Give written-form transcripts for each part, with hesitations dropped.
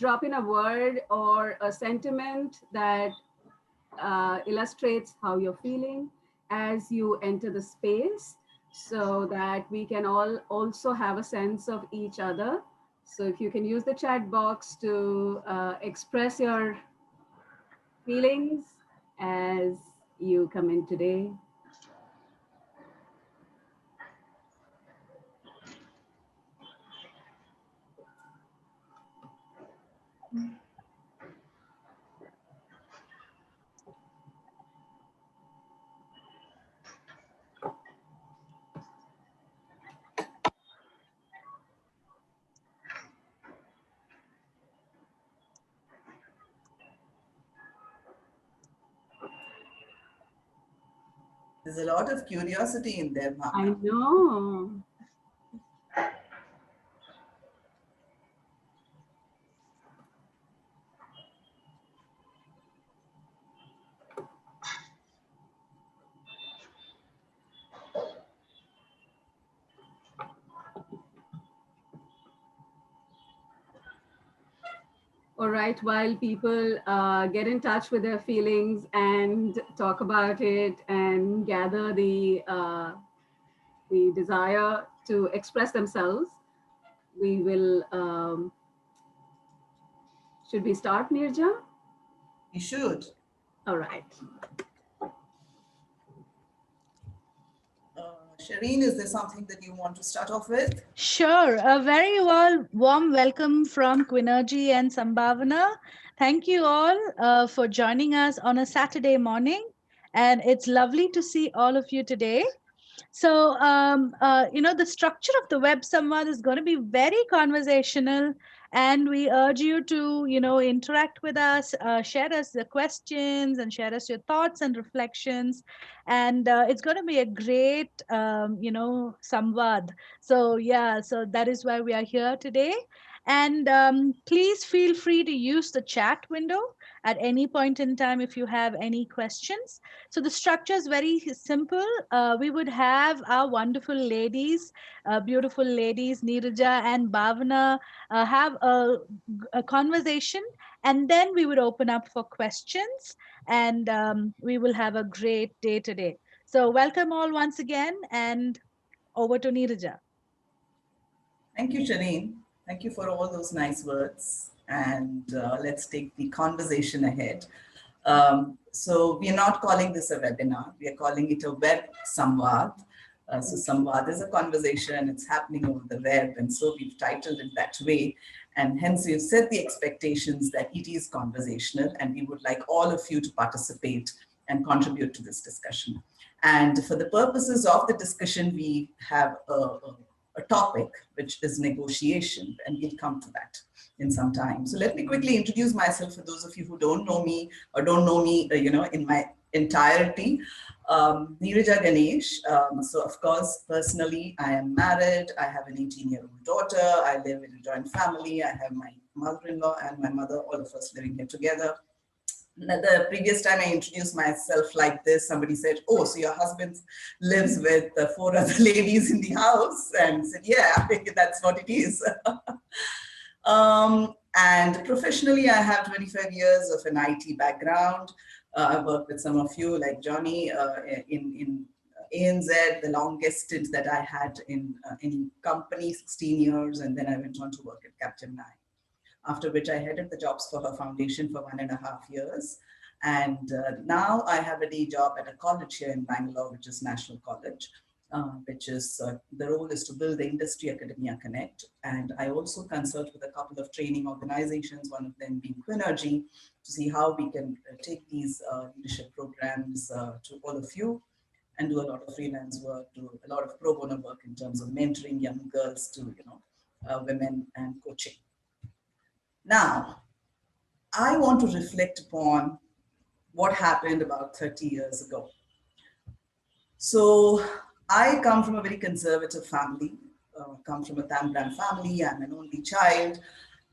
drop in a word or a sentiment that illustrates how you're feeling as you enter the space, so that we can all also have a sense of each other. So if you can use the chat box to express your feelings as you come in today. There's a lot of curiosity in there, Bhavana. I know. All right, while people get in touch with their feelings and talk about it and gather the desire to express themselves, we will, should we start, Neeraja? You should. All right. Shireen, is there something that you want to start off with? Sure. A very warm welcome from Quinnergy and Sambhaavna. Thank you all for joining us on a Saturday morning. And it's lovely to see all of you today. So, the structure of the web Samvaad is going to be very conversational, and we urge you to, interact with us, share us the questions, and share us your thoughts and reflections. And it's going to be a great, Samvaad. So, yeah, so that is why we are here today. And please feel free to use the chat window at any point in time if you have any questions. So the structure is very simple. We would have our wonderful ladies, beautiful ladies, Neeraja and Bhavana, have a conversation, and then we would open up for questions, and we will have a great day today. So welcome all once again, and over to Neeraja. Thank you, Shireen. Thank you for all those nice words. And let's take the conversation ahead. So we are not calling this a webinar. We are calling it a web Samvaad. So Samvaad is a conversation. It's happening over the web. And so we've titled it that way. And hence we've set the expectations that it is conversational. And we would like all of you to participate and contribute to this discussion. And for the purposes of the discussion, we have a topic, which is negotiation, and we'll come to that in some time. So let me quickly introduce myself for those of you who don't know me or don't know me, in my entirety. Neeraja Ganesh. So of course, personally, I am married. I have an 18-year-old daughter. I live in a joint family. I have my mother-in-law and my mother, all of us living here together. The previous time I introduced myself like this, somebody said, oh, so your husband lives with 4 other ladies in the house? And I said, yeah, I think that's what it is. And professionally, I have 25 years of an IT background. I've worked with some of you like Johnny in ANZ, the longest stint that I had in any company, 16 years. And then I went on to work at Capgemini, after which I headed the jobs for her foundation for 1.5 years. And now I have a day job at a college here in Bangalore, which is National College, which is, the role is to build the Industry Academia Connect. And I also consult with a couple of training organizations, one of them being Quinnergy, to see how we can take these leadership programs to all of you, and do a lot of freelance work, do a lot of pro bono work in terms of mentoring young girls to, women and coaching. Now, I want to reflect upon what happened about 30 years ago. So I come from a very conservative family, come from a Tambran family. I'm an only child.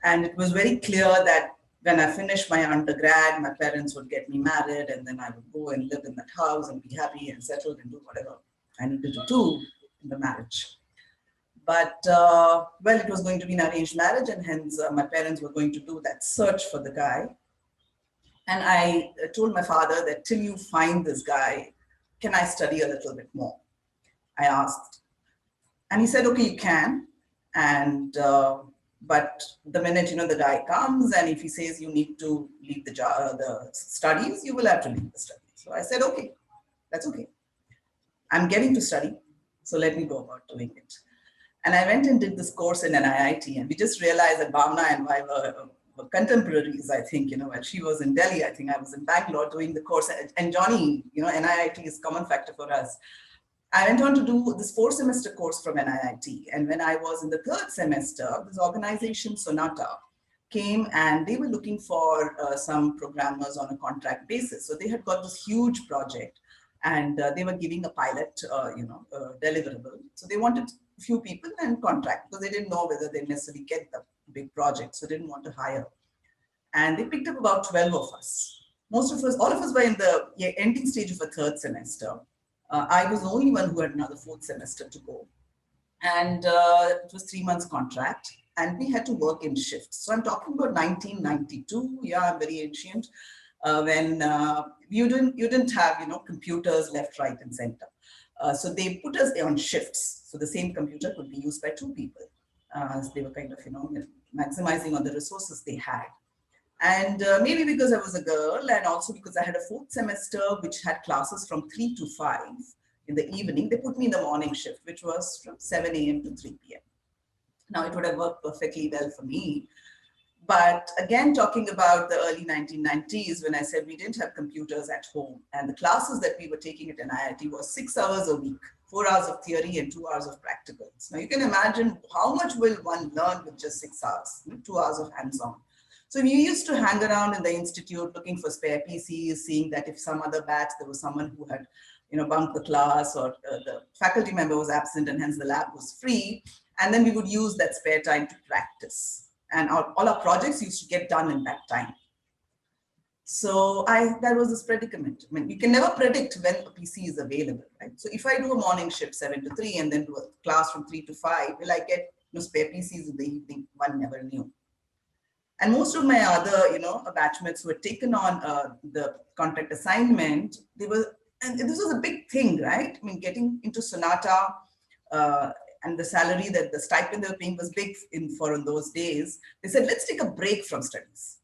And it was very clear that when I finished my undergrad, my parents would get me married, and then I would go and live in that house and be happy and settled and do whatever I needed to do in the marriage. But, well, it was going to be an arranged marriage, and hence my parents were going to do that search for the guy. And I told my father that till you find this guy, can I study a little bit more? I asked. And he said, okay, you can. And, but the minute, the guy comes, and if he says you need to leave the studies, you will have to leave the studies. So I said, okay, that's okay. I'm getting to study, so let me go about doing it. And I went and did this course in an IIT, and we just realized that Bhavana and I were contemporaries, I think, while she was in Delhi, I think I was in Bangalore doing the course. And Johnny, NIIT is common factor for us. I went on to do this 4-semester course from NIIT. And when I was in the 3rd semester, this organization, Sonata, came and they were looking for some programmers on a contract basis. So they had got this huge project, and they were giving a pilot, deliverable. So they wanted a few people and contract, because they didn't know whether they necessarily get the big project. So they didn't want to hire. And they picked up about 12 of us. Most of us, all of us were in the ending stage of a 3rd semester. I was the only one who had another 4th semester to go. And it was 3 months contract, and we had to work in shifts. So I'm talking about 1992. Yeah, I'm very ancient. When you didn't have, computers left, right, and center. So they put us on shifts. So the same computer could be used by 2 people. So they were kind of, maximizing on the resources they had. And maybe because I was a girl, and also because I had a 4th semester, which had classes from 3 to 5 in the evening, they put me in the morning shift, which was from 7 a.m. to 3 p.m. Now, it would have worked perfectly well for me. But again, talking about the early 1990s, when I said we didn't have computers at home, and the classes that we were taking at NIIT was 6 hours a week, 4 hours of theory and 2 hours of practicals. Now, you can imagine how much will one learn with just 6 hours, 2 hours of hands-on. So we used to hang around in the institute looking for spare PCs, seeing that if some other batch, there was someone who had, bunked the class, or the faculty member was absent, and hence the lab was free. And then we would use that spare time to practice. And all our projects used to get done in that time. So that was this predicament. I mean, you can never predict when a PC is available, right? So if I do a morning shift 7 to 3 and then do a class from 3 to 5, will I get spare PCs in the evening? One never knew. And most of my other, batchmates who had taken on the contract assignment, and this was a big thing, right? I mean, getting into Sonata, and the salary, that the stipend they were paying was big in those days. They said, let's take a break from studies.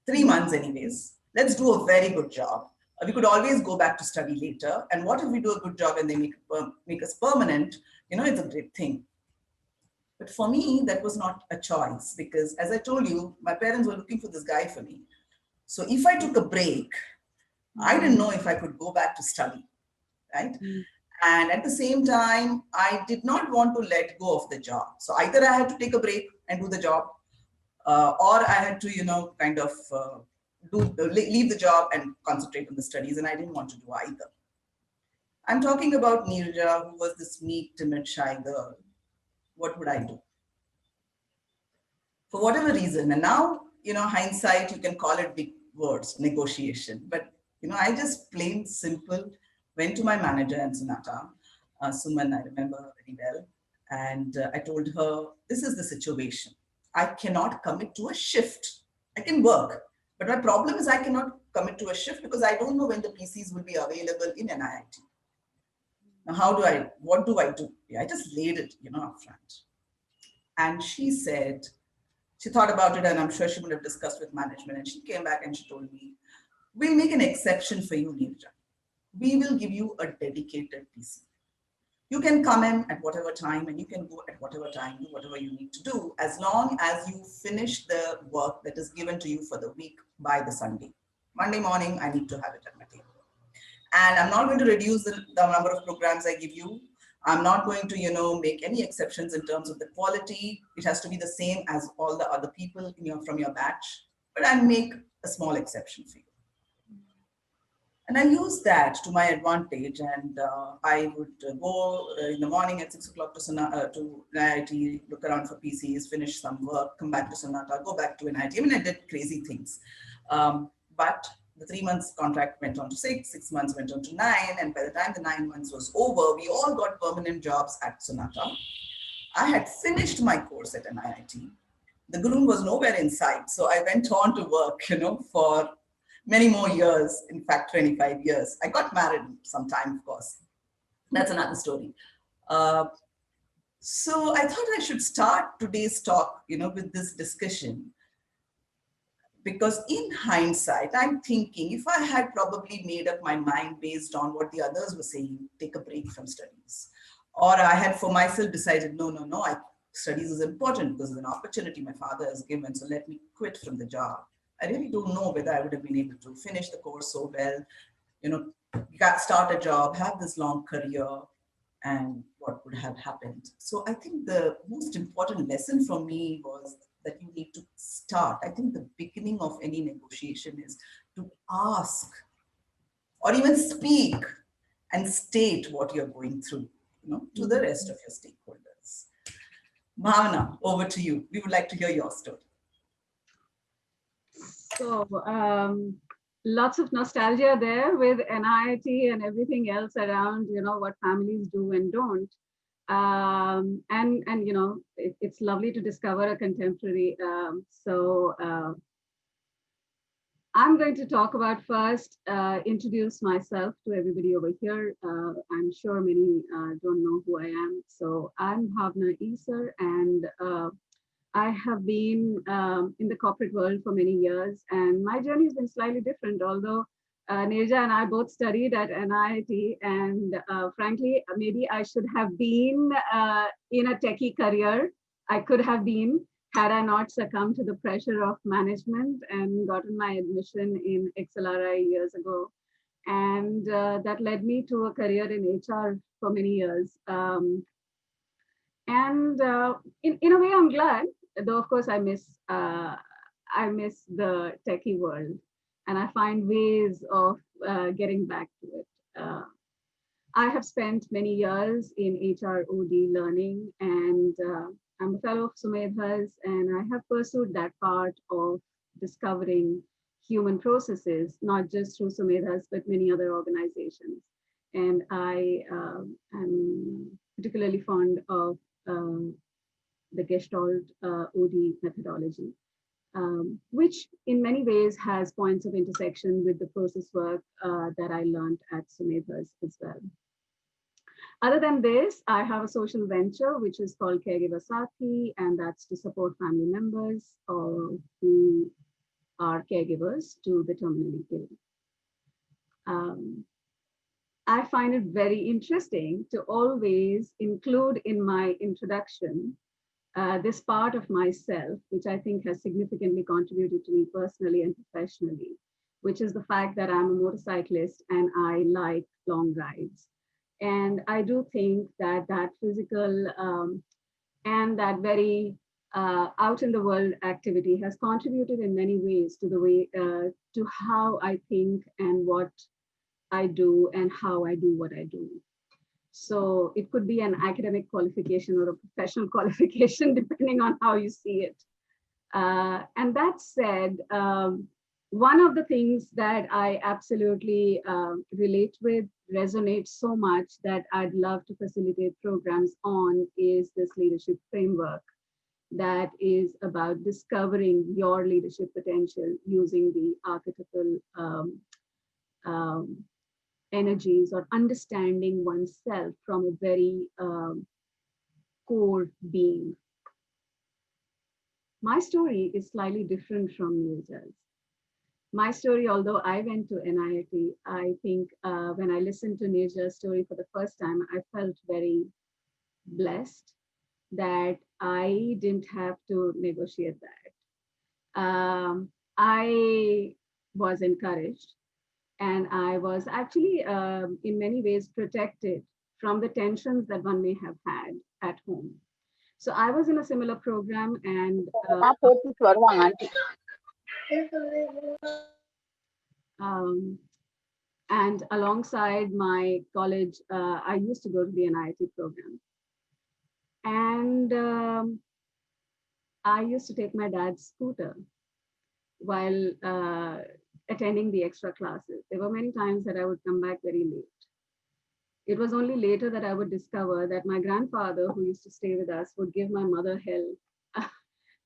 3 months anyways. Let's do a very good job. We could always go back to study later. And what if we do a good job and they make us permanent? It's a great thing. But for me, that was not a choice, because as I told you, my parents were looking for this guy for me. So if I took a break, I didn't know if I could go back to study, right? And at the same time, I did not want to let go of the job. So either I had to take a break and do the job, or I had to, leave the job and concentrate on the studies. And I didn't want to do either. I'm talking about Neeraja, who was this meek, timid, shy girl. What would I do? For whatever reason, and now, hindsight, you can call it big words, negotiation. But, I just plain simple went to my manager in Sonata, Suman, I remember very well. And I told her, this is the situation. I cannot commit to a shift. I can work, but my problem is I cannot commit to a shift because I don't know when the PCs will be available in NIIT. Now, what do I do? Yeah, I just laid it, up front. And she said, she thought about it, and I'm sure she would have discussed with management. And she came back and she told me, we'll make an exception for you, Neeraja. We will give you a dedicated PC. You can come in at whatever time and you can go at whatever time, do whatever you need to do, as long as you finish the work that is given to you for the week by the Sunday. Monday morning, I need to have it at my table. And I'm not going to reduce the number of programs I give you. I'm not going to, make any exceptions in terms of the quality. It has to be the same as all the other people from your batch, but I'll make a small exception for you. And I used that to my advantage, and I would go in the morning at 6 o'clock to NIIT, look around for PCs, finish some work, come back to Sonata, go back to NIIT. I mean, I did crazy things. But the 3 months contract went on to 6 months went on to 9, and by the time the 9 months was over, we all got permanent jobs at Sonata. I had finished my course at an IIT. The groom was nowhere in sight. So I went on to work, for many more years, in fact, 25 years. I got married sometime, of course. That's another story. So I thought I should start today's talk, with this discussion. Because in hindsight, I'm thinking if I had probably made up my mind based on what the others were saying, take a break from studies, or I had for myself decided, no, studies is important because it's an opportunity my father has given, so let me quit from the job. I really don't know whether I would have been able to finish the course so well, start a job, have this long career, and what would have happened. So I think the most important lesson for me was that you need to start. I think the beginning of any negotiation is to ask or even speak and state what you're going through, to the rest of your stakeholders. Bhavana, over to you. We would like to hear your story. So lots of nostalgia there with NIT and everything else around, what families do and don't. And it's lovely to discover a contemporary. I'm going to talk about first, introduce myself to everybody over here. I'm sure many don't know who I am. So I'm Bhavana Issar, and I have been in the corporate world for many years, and my journey has been slightly different, although Neeraja and I both studied at NIT, and frankly, maybe I should have been in a techie career. I could have been, had I not succumbed to the pressure of management and gotten my admission in XLRI years ago. And that led me to a career in HR for many years. In a way, I'm glad, though of course I miss the techie world, and I find ways of getting back to it. I have spent many years in HROD learning, and I'm a fellow of Sumedhas, and I have pursued that part of discovering human processes, not just through Sumedhas, but many other organizations. And I am particularly fond of the Gestalt OD methodology, which in many ways has points of intersection with the process work that I learned at Sumedhas as well. Other than this, I have a social venture which is called Caregiver Sati, and that's to support family members who are caregivers to the terminally ill. I find it very interesting to always include in my introduction this part of myself, which I think has significantly contributed to me personally and professionally, which is the fact that I'm a motorcyclist and I like long rides. And I do think that that physical and that very out in the world activity has contributed in many ways to the way, to how I think and what I do and how I do what I do. So it could be an academic qualification or a professional qualification, depending on how you see it. And that said, one of the things that I absolutely relate with, resonate so much that I'd love to facilitate programs on is this leadership framework that is about discovering your leadership potential using the archetypal energies or understanding oneself from a very core being. My story is slightly different from Neeraja's. My story, although I went to NIT, I think when I listened to Neeraja's story for the first time, I felt very blessed that I didn't have to negotiate that. I was encouraged, and I was actually in many ways protected from the tensions that one may have had at home. So I was in a similar program, and and alongside my college, I used to go to the NIT program. And I used to take my dad's scooter while attending the extra classes. There were many times that I would come back very late. It was only later that I would discover that my grandfather, who used to stay with us, would give my mother hell.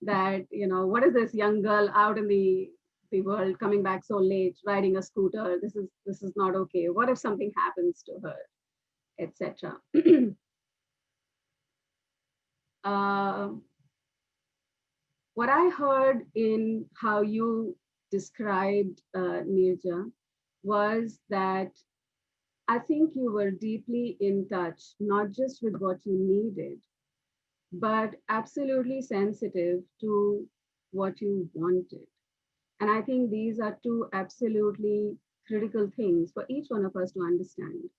That, what is this young girl out in the world coming back so late, riding a scooter? This is not okay. What if something happens to her, etc. uh, what I heard in how you described Neeraja was that I think you were deeply in touch, not just with what you needed, but absolutely sensitive to what you wanted. And I think these are two absolutely critical things for each one of us to understand.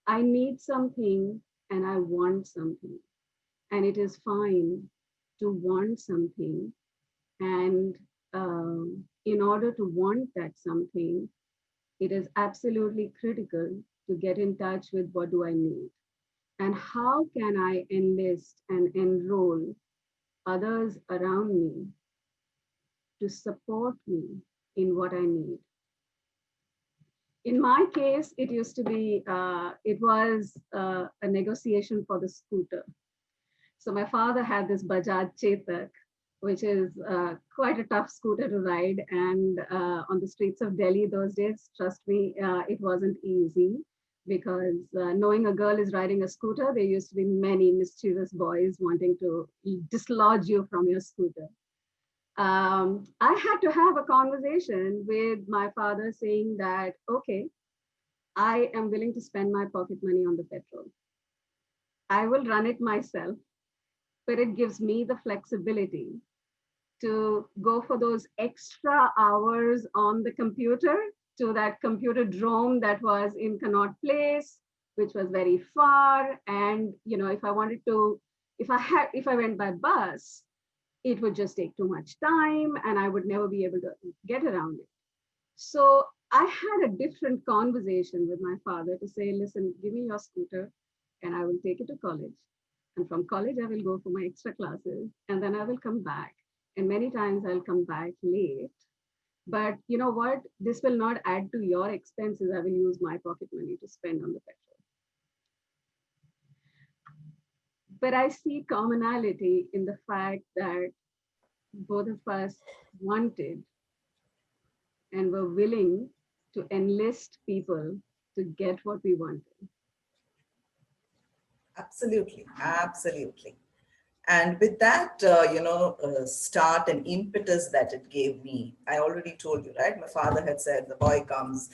I need something and I want something. And it is fine to want something. And in order to want that something, it is absolutely critical to get in touch with what do I need and how can I enlist and enroll others around me to support me in what I need. In my case, it used to be, it was a negotiation for the scooter. So my father had this Bajaj Chetak, which is quite a tough scooter to ride. And on the streets of Delhi those days, trust me, it wasn't easy because knowing a girl is riding a scooter, there used to be many mischievous boys wanting to dislodge you from your scooter. I had to have a conversation with my father saying that, okay, I am willing to spend my pocket money on the petrol. I will run it myself, but it gives me the flexibility to go for those extra hours on the computer to that computer drome that was in Connaught Place, which was very far. And if I wanted to, if I went by bus, it would just take too much time and I would never be able to get around it. So I had a different conversation with my father to say, listen, give me your scooter and I will take it to college. And from college, I will go for my extra classes and then I will come back. And many times I'll come back late. But you know what? This will not add to your expenses. I will use my pocket money to spend on the petrol. But I see commonality in the fact that both of us wanted and were willing to enlist people to get what we wanted. Absolutely, absolutely. And with that, start and impetus that it gave me, I already told you, right? My father had said, the boy comes,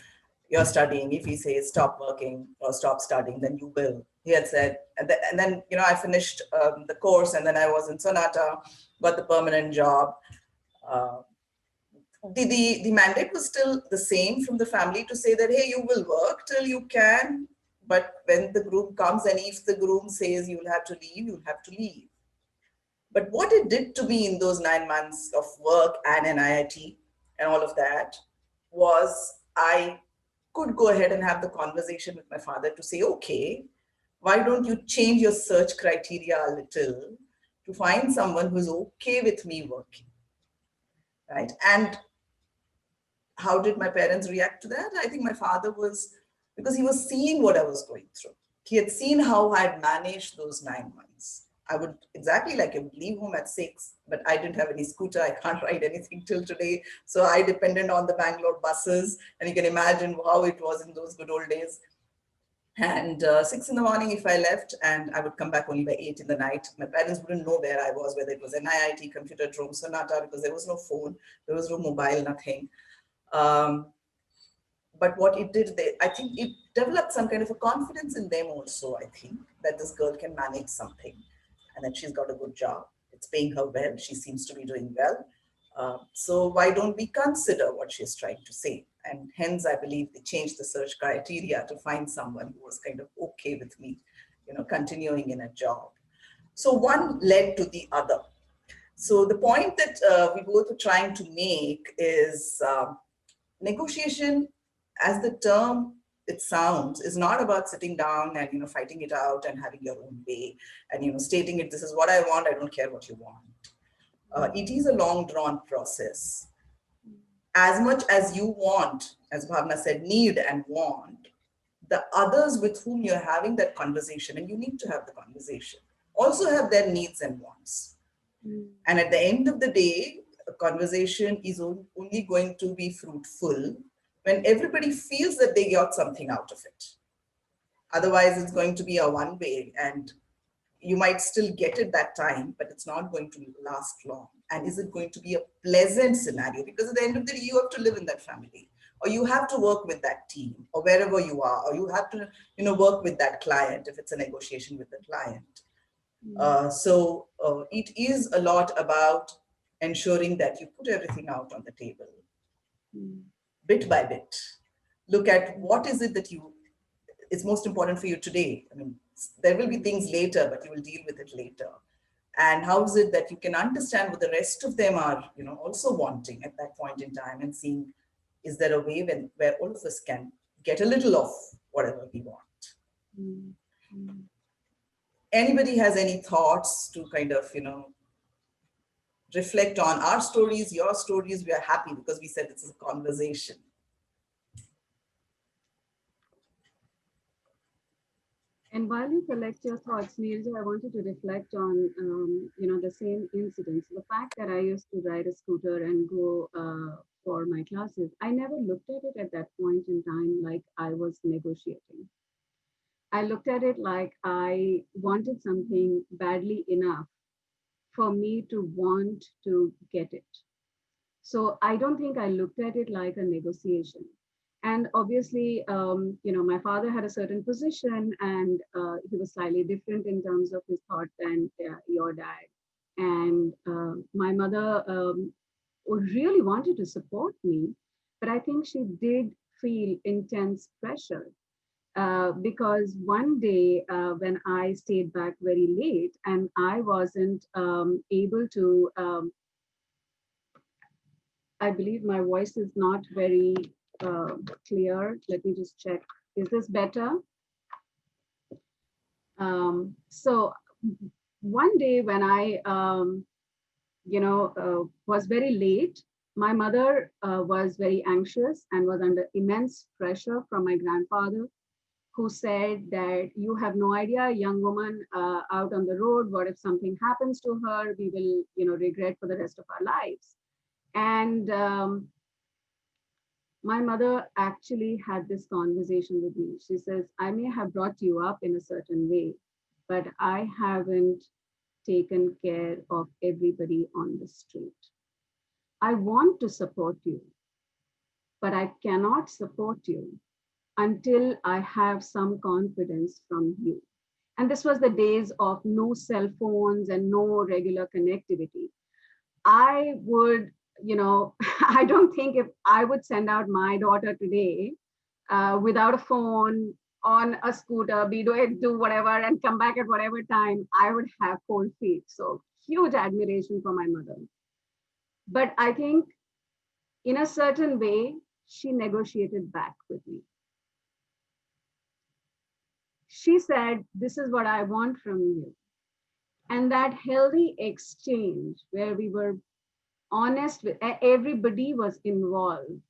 you're studying. If he says stop working or stop studying, then you will. He had said, and then I finished the course, and then I was in Sonata, got the permanent job. Uh, the mandate was still the same from the family to say that, hey, you will work till you can, but when the groom comes and if the groom says you'll have to leave, you'll have to leave. But what it did to me in those 9 months of work and an IIT and all of that was I could go ahead and have the conversation with my father to say, okay, why don't you change your search criteria a little to find someone who's okay with me working, right? And how did my parents react to that? I think my father was, because he was seeing what I was going through. He had seen how I had managed those 9 months. I would exactly like him leave home at 6, but I didn't have any scooter. I can't ride anything till today. So I depended on the Bangalore buses. And you can imagine how it was in those good old days. And 6 in the morning, if I left, and I would come back only by 8 in the night, my parents wouldn't know where I was, whether it was an IIT, computer drome, Sonata, because there was no phone, there was no mobile, nothing. But what it did, I think it developed some kind of a confidence in them also, I think, that this girl can manage something and that she's got a good job. It's paying her well. She seems to be doing well. So why don't we consider what she's trying to say? And hence, I believe they changed the search criteria to find someone who was kind of okay with me, continuing in a job. So one led to the other. So the point that we both are trying to make is negotiation, as the term it sounds, is not about sitting down and fighting it out and having your own way and stating it, this is what I want, I don't care what you want. It is a long drawn process. As much as you want, as Bhavana said, need and want, the others with whom you're having that conversation, and you need to have the conversation, also have their needs and wants. And at the end of the day, a conversation is only going to be fruitful when everybody feels that they got something out of it. Otherwise, it's going to be a one way, and you might still get it that time, but it's not going to last long. And is it going to be a pleasant scenario? Because at the end of the day, you have to live in that family, or you have to work with that team, or wherever you are, or you have to, work with that client if it's a negotiation with the client. So it is a lot about ensuring that you put everything out on the table, bit by bit. Look at what is it that it's most important for you today. I mean, there will be things later, but you will deal with it later. And how is it that you can understand what the rest of them are, also wanting at that point in time, and seeing, is there a way where all of us can get a little of whatever we want? Anybody has any thoughts to kind of, reflect on our stories, your stories? We are happy because we said this is a conversation. And while you collect your thoughts, Neeraja, I wanted to reflect on, the same incidents. The fact that I used to ride a scooter and go for my classes, I never looked at it at that point in time like I was negotiating. I looked at it like I wanted something badly enough for me to want to get it. So I don't think I looked at it like a negotiation. And obviously, my father had a certain position, and he was slightly different in terms of his thought than your dad. And my mother really wanted to support me, but I think she did feel intense pressure. Because one day when I stayed back very late and I wasn't able to, I believe my voice is not very clear. Let me just check. Is this better? So one day when I, was very late, my mother was very anxious and was under immense pressure from my grandfather, who said that you have no idea, a young woman out on the road, what if something happens to her? We will, regret for the rest of our lives. And my mother actually had this conversation with me. She says, I may have brought you up in a certain way, but I haven't taken care of everybody on the street. I want to support you, but I cannot support you until I have some confidence from you. And this was the days of no cell phones and no regular connectivity. I would, I don't think if I would send out my daughter today without a phone, on a scooter, do whatever and come back at whatever time, I would have cold feet. So huge admiration for my mother. But I think in a certain way, she negotiated back with me. She said, this is what I want from you. And that healthy exchange where we were honest with everybody was involved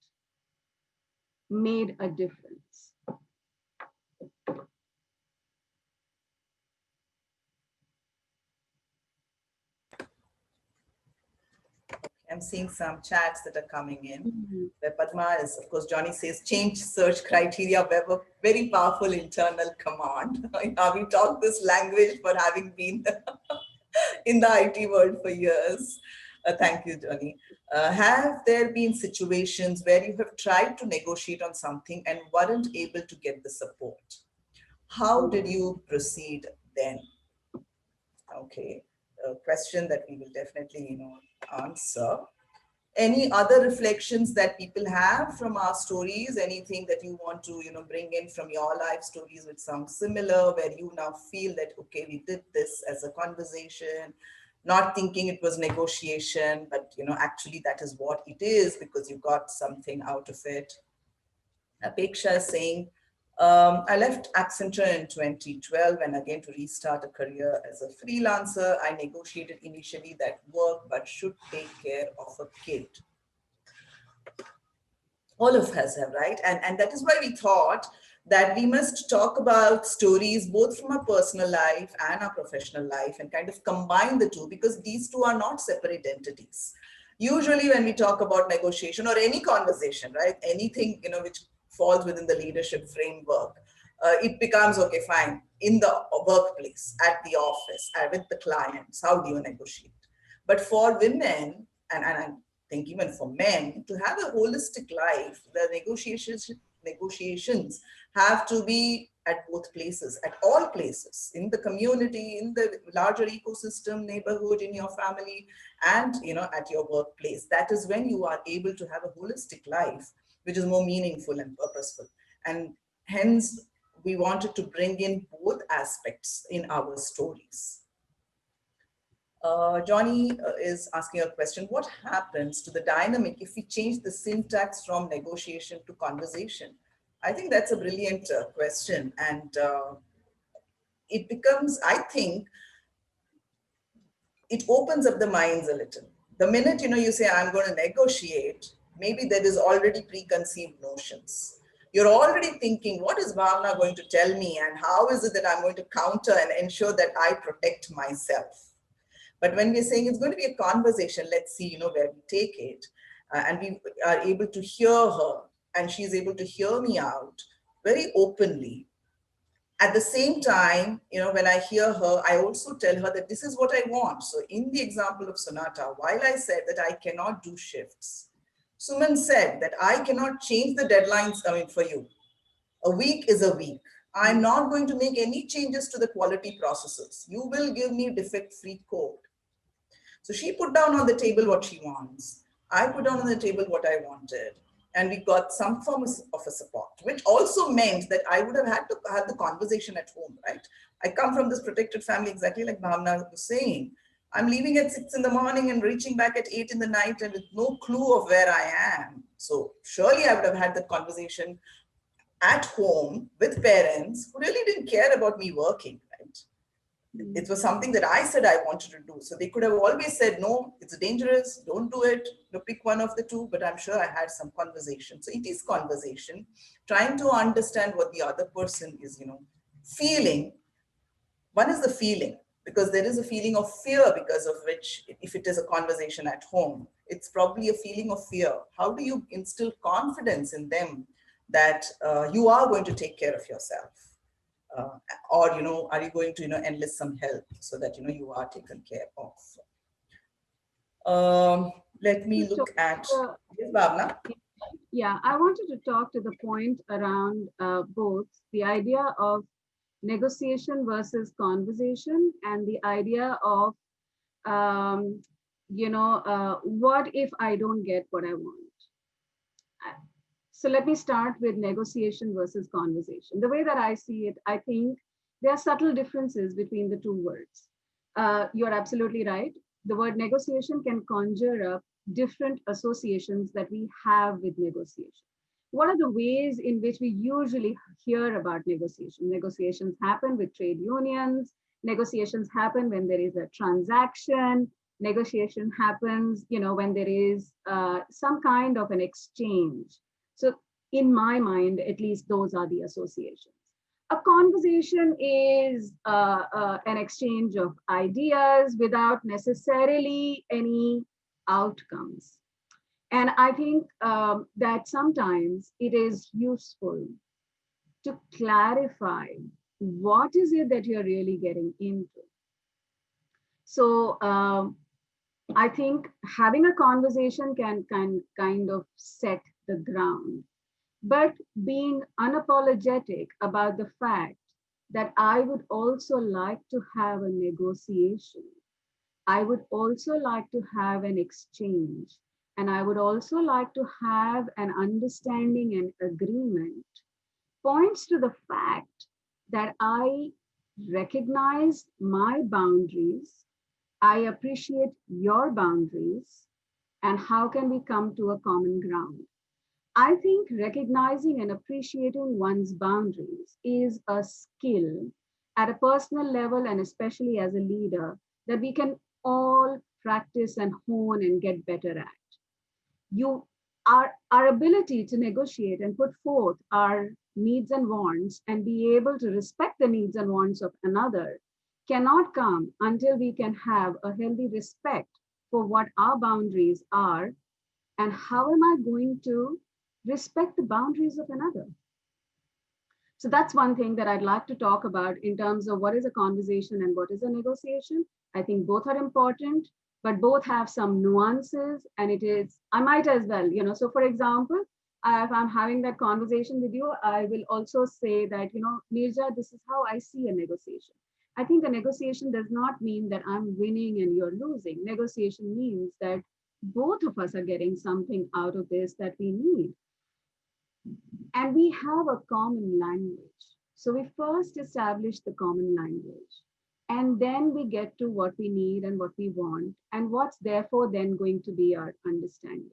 made a difference. I'm seeing some chats that are coming in. Where Padma is, of course, Johnny says, change search criteria. We have a very powerful internal command. We talk this language for having been in the IT world for years. Thank you, Johnny. Have there been situations where you have tried to negotiate on something and weren't able to get the support? How did you proceed then? Okay, a question that we will definitely, answer. Any other reflections that people have from our stories? Anything that you want to, bring in from your life stories which sound similar, where you now feel that, okay, we did this as a conversation, not thinking it was negotiation, but, actually that is what it is because you got something out of it. Apeksha is saying, I left Accenture in 2012 and again to restart a career as a freelancer. I negotiated initially that work, but should take care of a kid. All of us have, right? And that is why we thought that we must talk about stories both from our personal life and our professional life and kind of combine the two, because these two are not separate entities. Usually when we talk about negotiation or any conversation, right, anything, which falls within the leadership framework, it becomes, okay, fine, in the workplace, at the office, with the clients, how do you negotiate? But for women, and I think even for men, to have a holistic life, the negotiations have to be at both places, at all places, in the community, in the larger ecosystem, neighborhood, in your family, and at your workplace. That is when you are able to have a holistic life, which is more meaningful and purposeful. And hence, we wanted to bring in both aspects in our stories. Johnny is asking a question. What happens to the dynamic if we change the syntax from negotiation to conversation? I think that's a brilliant question. And it becomes, I think, it opens up the minds a little. The minute, you say, I'm going to negotiate, maybe there is already preconceived notions. You're already thinking, what is Bhavana going to tell me? And how is it that I'm going to counter and ensure that I protect myself? But when we're saying it's going to be a conversation, let's see, where we take it. And we are able to hear her, and she's able to hear me out very openly. At the same time, when I hear her, I also tell her that this is what I want. So in the example of Sonata, while I said that I cannot do shifts, Suman said that I cannot change the deadlines for you. A week is a week. I'm not going to make any changes to the quality processes. You will give me defect-free code. So she put down on the table what she wants. I put down on the table what I wanted. And we got some form of a support, which also meant that I would have had to have the conversation at home, right? I come from this protected family, exactly like Bhavana was saying. I'm leaving at 6 in the morning and reaching back at 8 in the night and with no clue of where I am. So surely I would have had that conversation at home with parents who really didn't care about me working, right? It was something that I said I wanted to do. So they could have always said, no, it's dangerous, don't do it, pick one of the two. But I'm sure I had some conversation. So it is conversation, trying to understand what the other person is, feeling. One is the feeling, because there is a feeling of fear because of which, if it is a conversation at home, it's probably a feeling of fear. How do you instill confidence in them that you are going to take care of yourself? Or, are you going to, enlist some help so that, you are taken care of? Let me look at, yes, Bhavana. Yeah, I wanted to talk to the point around both the idea of negotiation versus conversation and the idea of, what if I don't get what I want? So let me start with negotiation versus conversation. The way that I see it, I think there are subtle differences between the two words. You're absolutely right. The word negotiation can conjure up different associations that we have with negotiation. What are the ways in which we usually hear about negotiation? Negotiations happen with trade unions. Negotiations happen when there is a transaction. Negotiation happens, when there is some kind of an exchange. So in my mind, at least those are the associations. A conversation is an exchange of ideas without necessarily any outcomes. And I think that sometimes it is useful to clarify what is it that you're really getting into. So I think having a conversation can kind of set the ground, but being unapologetic about the fact that I would also like to have a negotiation. I would also like to have an exchange, and I would also like to have an understanding and agreement points to the fact that I recognize my boundaries, I appreciate your boundaries, and how can we come to a common ground? I think recognizing and appreciating one's boundaries is a skill at a personal level and especially as a leader that we can all practice and hone and get better at. You our ability to negotiate and put forth our needs and wants and be able to respect the needs and wants of another cannot come until we can have a healthy respect for what our boundaries are and how am I going to respect the boundaries of another. So that's one thing that I'd like to talk about in terms of what is a conversation and what is a negotiation. I think both are important, but both have some nuances, and it is, I might as well, so for example, if I'm having that conversation with you, I will also say that, Neeraja, this is how I see a negotiation. I think a negotiation does not mean that I'm winning and you're losing. Negotiation means that both of us are getting something out of this that we need. And we have a common language. So we first establish the common language, and then we get to what we need and what we want, and what's therefore then going to be our understanding.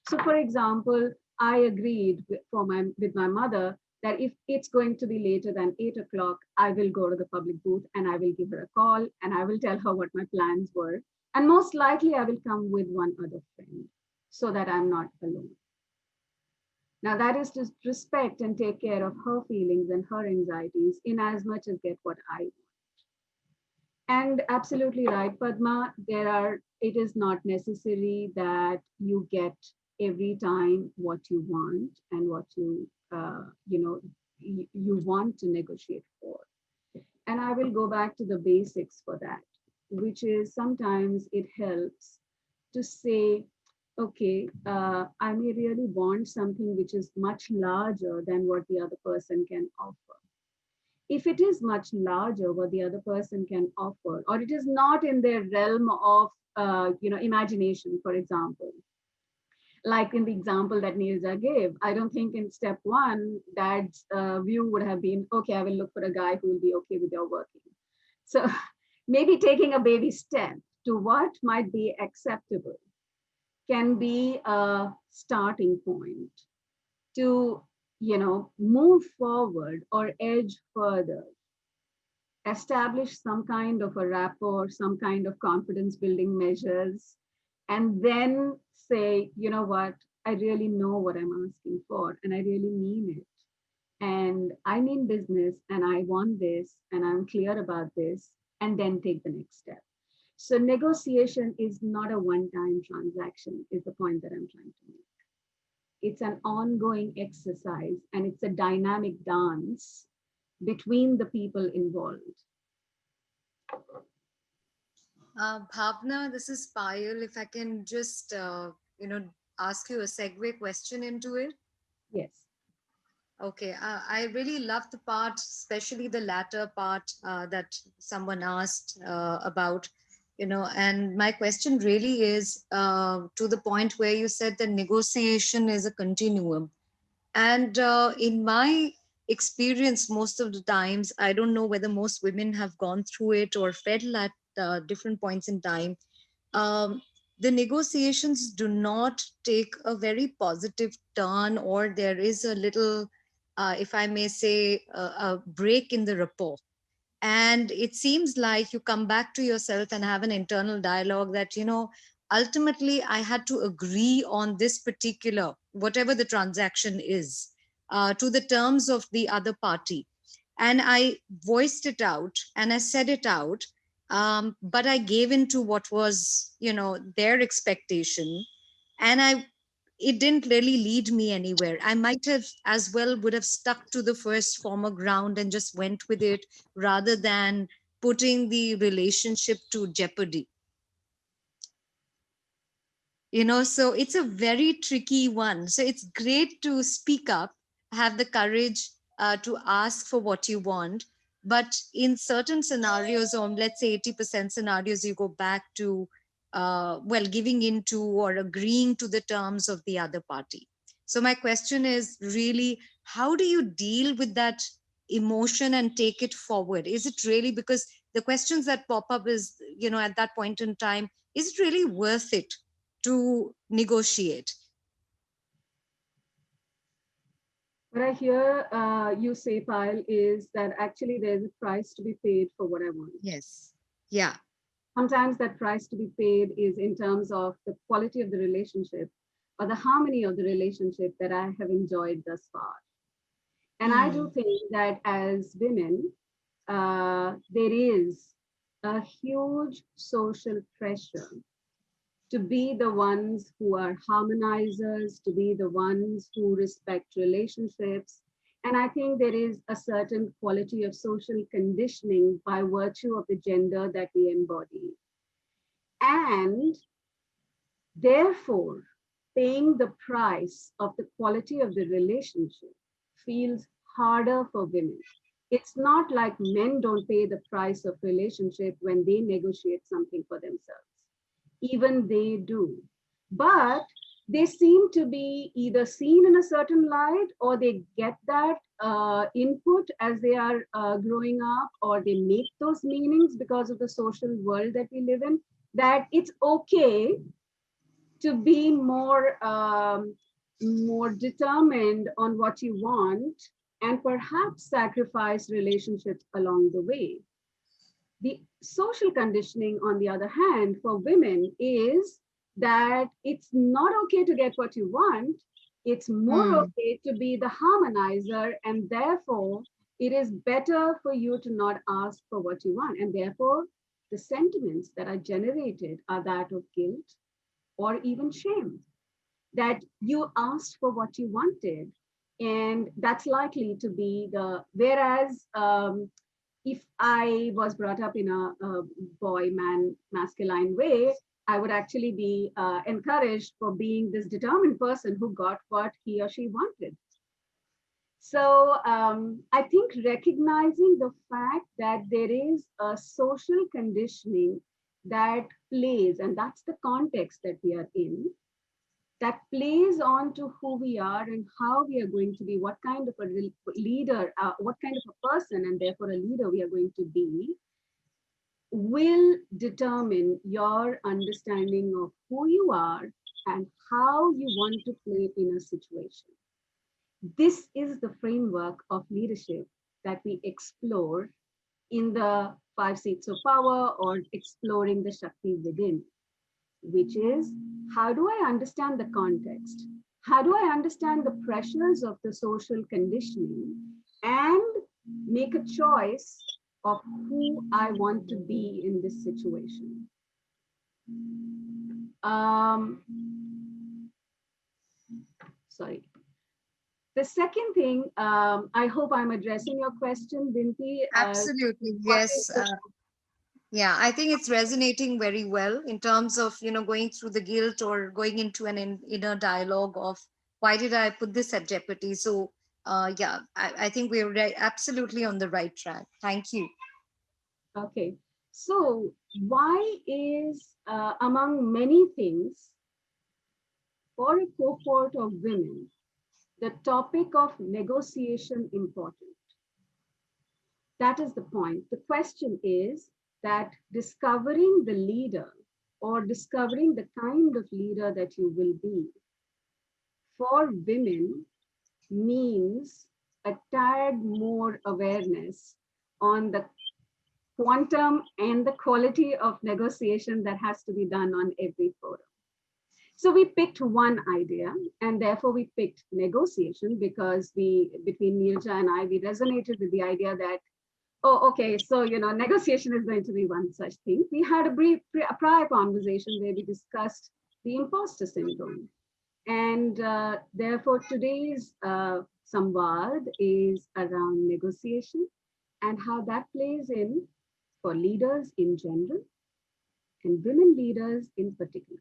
So for example, I agreed with my mother that if it's going to be later than 8 o'clock, I will go to the public booth and I will give her a call and I will tell her what my plans were. And most likely I will come with one other friend so that I'm not alone. Now that is to respect and take care of her feelings and her anxieties in as much as get what I want. And absolutely right, Padma, it is not necessary that you get every time what you want and what you want to negotiate for. And I will go back to the basics for that, which is sometimes it helps to say, okay, I may really want something which is much larger than what the other person can offer. If it is much larger what the other person can offer, or it is not in their realm of imagination, for example, like in the example that Neeraja gave, I don't think in step one, Dad's view would have been, okay, I will look for a guy who will be okay with your working. So maybe taking a baby step to what might be acceptable can be a starting point to, move forward or edge further, establish some kind of a rapport, some kind of confidence building measures, and then say, you know what, I really know what I'm asking for and I really mean it. And I mean business and I want this and I'm clear about this, and then take the next step. So negotiation is not a one-time transaction, is the point that I'm trying to make. It's an ongoing exercise and it's a dynamic dance between the people involved. Bhavana, this is Payal. If I can just, ask you a segue question into it. Yes. Okay, I really love the part, especially the latter part that someone asked about, and my question really is to the point where you said that negotiation is a continuum. And in my experience, most of the times, I don't know whether most women have gone through it or felt at different points in time. Um, the negotiations do not take a very positive turn, or there is a little, if I may say, a break in the rapport. And it seems like you come back to yourself and have an internal dialogue that, ultimately I had to agree on this particular, whatever the transaction is, to the terms of the other party. And I voiced it out and I said it out, but I gave in to what was, their expectation. And it didn't really lead me anywhere. I might have as well would have stuck to the first former ground and just went with it rather than putting the relationship to jeopardy. So it's a very tricky one. So it's great to speak up, have the courage to ask for what you want. But in certain scenarios, or let's say 80% scenarios, you go back to, giving into or agreeing to the terms of the other party. So my question is really, how do you deal with that emotion and take it forward? Is it really, because the questions that pop up is, at that point in time, is it really worth it to negotiate? What I hear you say, Payal, is that actually there's a price to be paid for what I want. Yes. Yeah. Sometimes that price to be paid is in terms of the quality of the relationship. or the harmony of the relationship that I have enjoyed thus far. And I do think that as women, there is a huge social pressure to be the ones who are harmonizers, to be the ones who respect relationships. And I think there is a certain quality of social conditioning by virtue of the gender that we embody. And therefore, paying the price of the quality of the relationship feels harder for women. It's not like men don't pay the price of relationship when they negotiate something for themselves. Even they do. But they seem to be either seen in a certain light, or they get that input as they are growing up, or they make those meanings because of the social world that we live in, that it's okay to be more determined on what you want and perhaps sacrifice relationships along the way. The social conditioning, on the other hand, for women is that it's not okay to get what you want. It's more okay to be the harmonizer, and therefore it is better for you to not ask for what you want. And therefore, the sentiments that are generated are that of guilt or even shame, that you asked for what you wanted. And that's likely to be whereas if I was brought up in a boy-man masculine way, I would actually be encouraged for being this determined person who got what he or she wanted. So I think recognizing the fact that there is a social conditioning that plays, and that's the context that we are in, that plays on to who we are and how we are going to be, what kind of a leader, what kind of a person, and therefore a leader we are going to be, will determine your understanding of who you are and how you want to play in a situation. This is the framework of leadership that we explore in the 5 seats of power, or exploring the Shakti within, which is, how do I understand the context? How do I understand the pressures of the social conditioning and make a choice of who I want to be in this situation? Sorry. The second thing, I hope I'm addressing your question, Binti. Absolutely, yes. Yeah, I think it's resonating very well in terms of, going through the guilt or going into an inner dialogue of why did I put this at jeopardy? So, yeah, I think we're absolutely on the right track. Thank you. Okay, so why is, among many things, for a cohort of women, the topic of negotiation important? That is the point. The question is that discovering the leader, or discovering the kind of leader that you will be, for women means a tad more awareness on the quantum and the quality of negotiation that has to be done on every forum. So we picked one idea, and therefore we picked negotiation because between Neeraja and I, we resonated with the idea that, oh, okay, so, negotiation is going to be one such thing. We had a prior conversation where we discussed the imposter syndrome. And therefore today's Samvaad is around negotiation and how that plays in for leaders in general and women leaders in particular.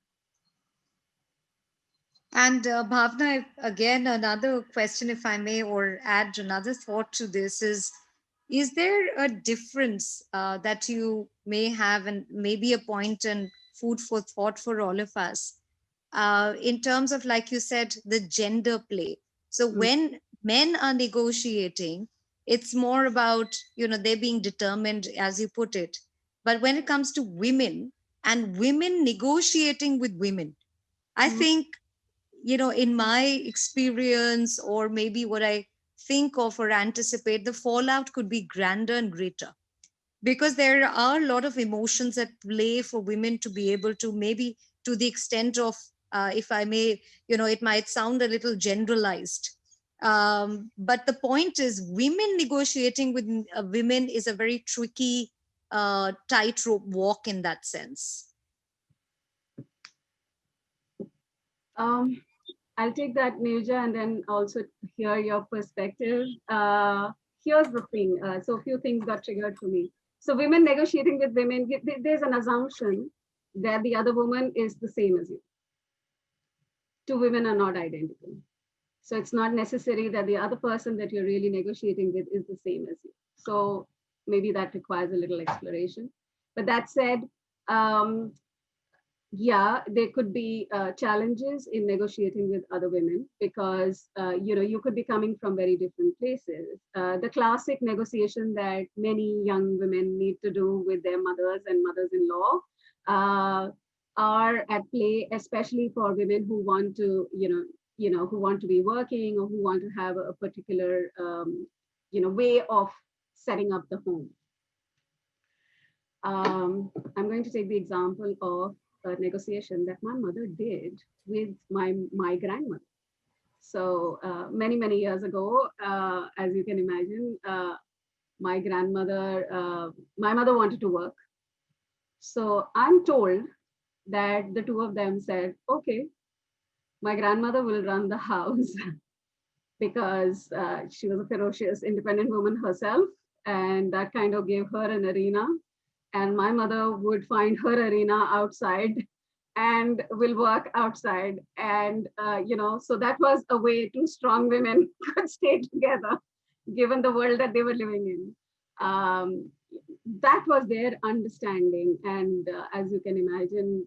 And Bhavna, again, another question, if I may, or add another thought to this is there a difference that you may have, and maybe a point and food for thought for all of us, in terms of, like you said, the gender play? So when men are negotiating, it's more about, they being determined, as you put it. But when it comes to women and women negotiating with women, I think, in my experience, or maybe what I think of or anticipate, the fallout could be grander and greater, because there are a lot of emotions at play for women to be able to, maybe to the extent of if I may, it might sound a little generalized. But the point is, women negotiating with women is a very tricky tightrope walk in that sense. I'll take that, Neeraja, and then also hear your perspective. Here's the thing. So a few things got triggered for me. So women negotiating with women, there's an assumption that the other woman is the same as you. Two women are not identical. So it's not necessary that the other person that you're really negotiating with is the same as you. So maybe that requires a little exploration. But that said, yeah, there could be challenges in negotiating with other women because you could be coming from very different places. The classic negotiation that many young women need to do with their mothers and mothers-in-law are at play, especially for women who want to, who want to be working or who want to have a particular, way of setting up the home. I'm going to take the example of a negotiation that my mother did with my grandmother. So many years ago, as you can imagine, my mother wanted to work. So I'm told that the two of them said, okay, my grandmother will run the house because she was a ferocious, independent woman herself. And that kind of gave her an arena. And my mother would find her arena outside and will work outside. And, so that was a way two strong women could stay together, given the world that they were living in. That was their understanding. And as you can imagine,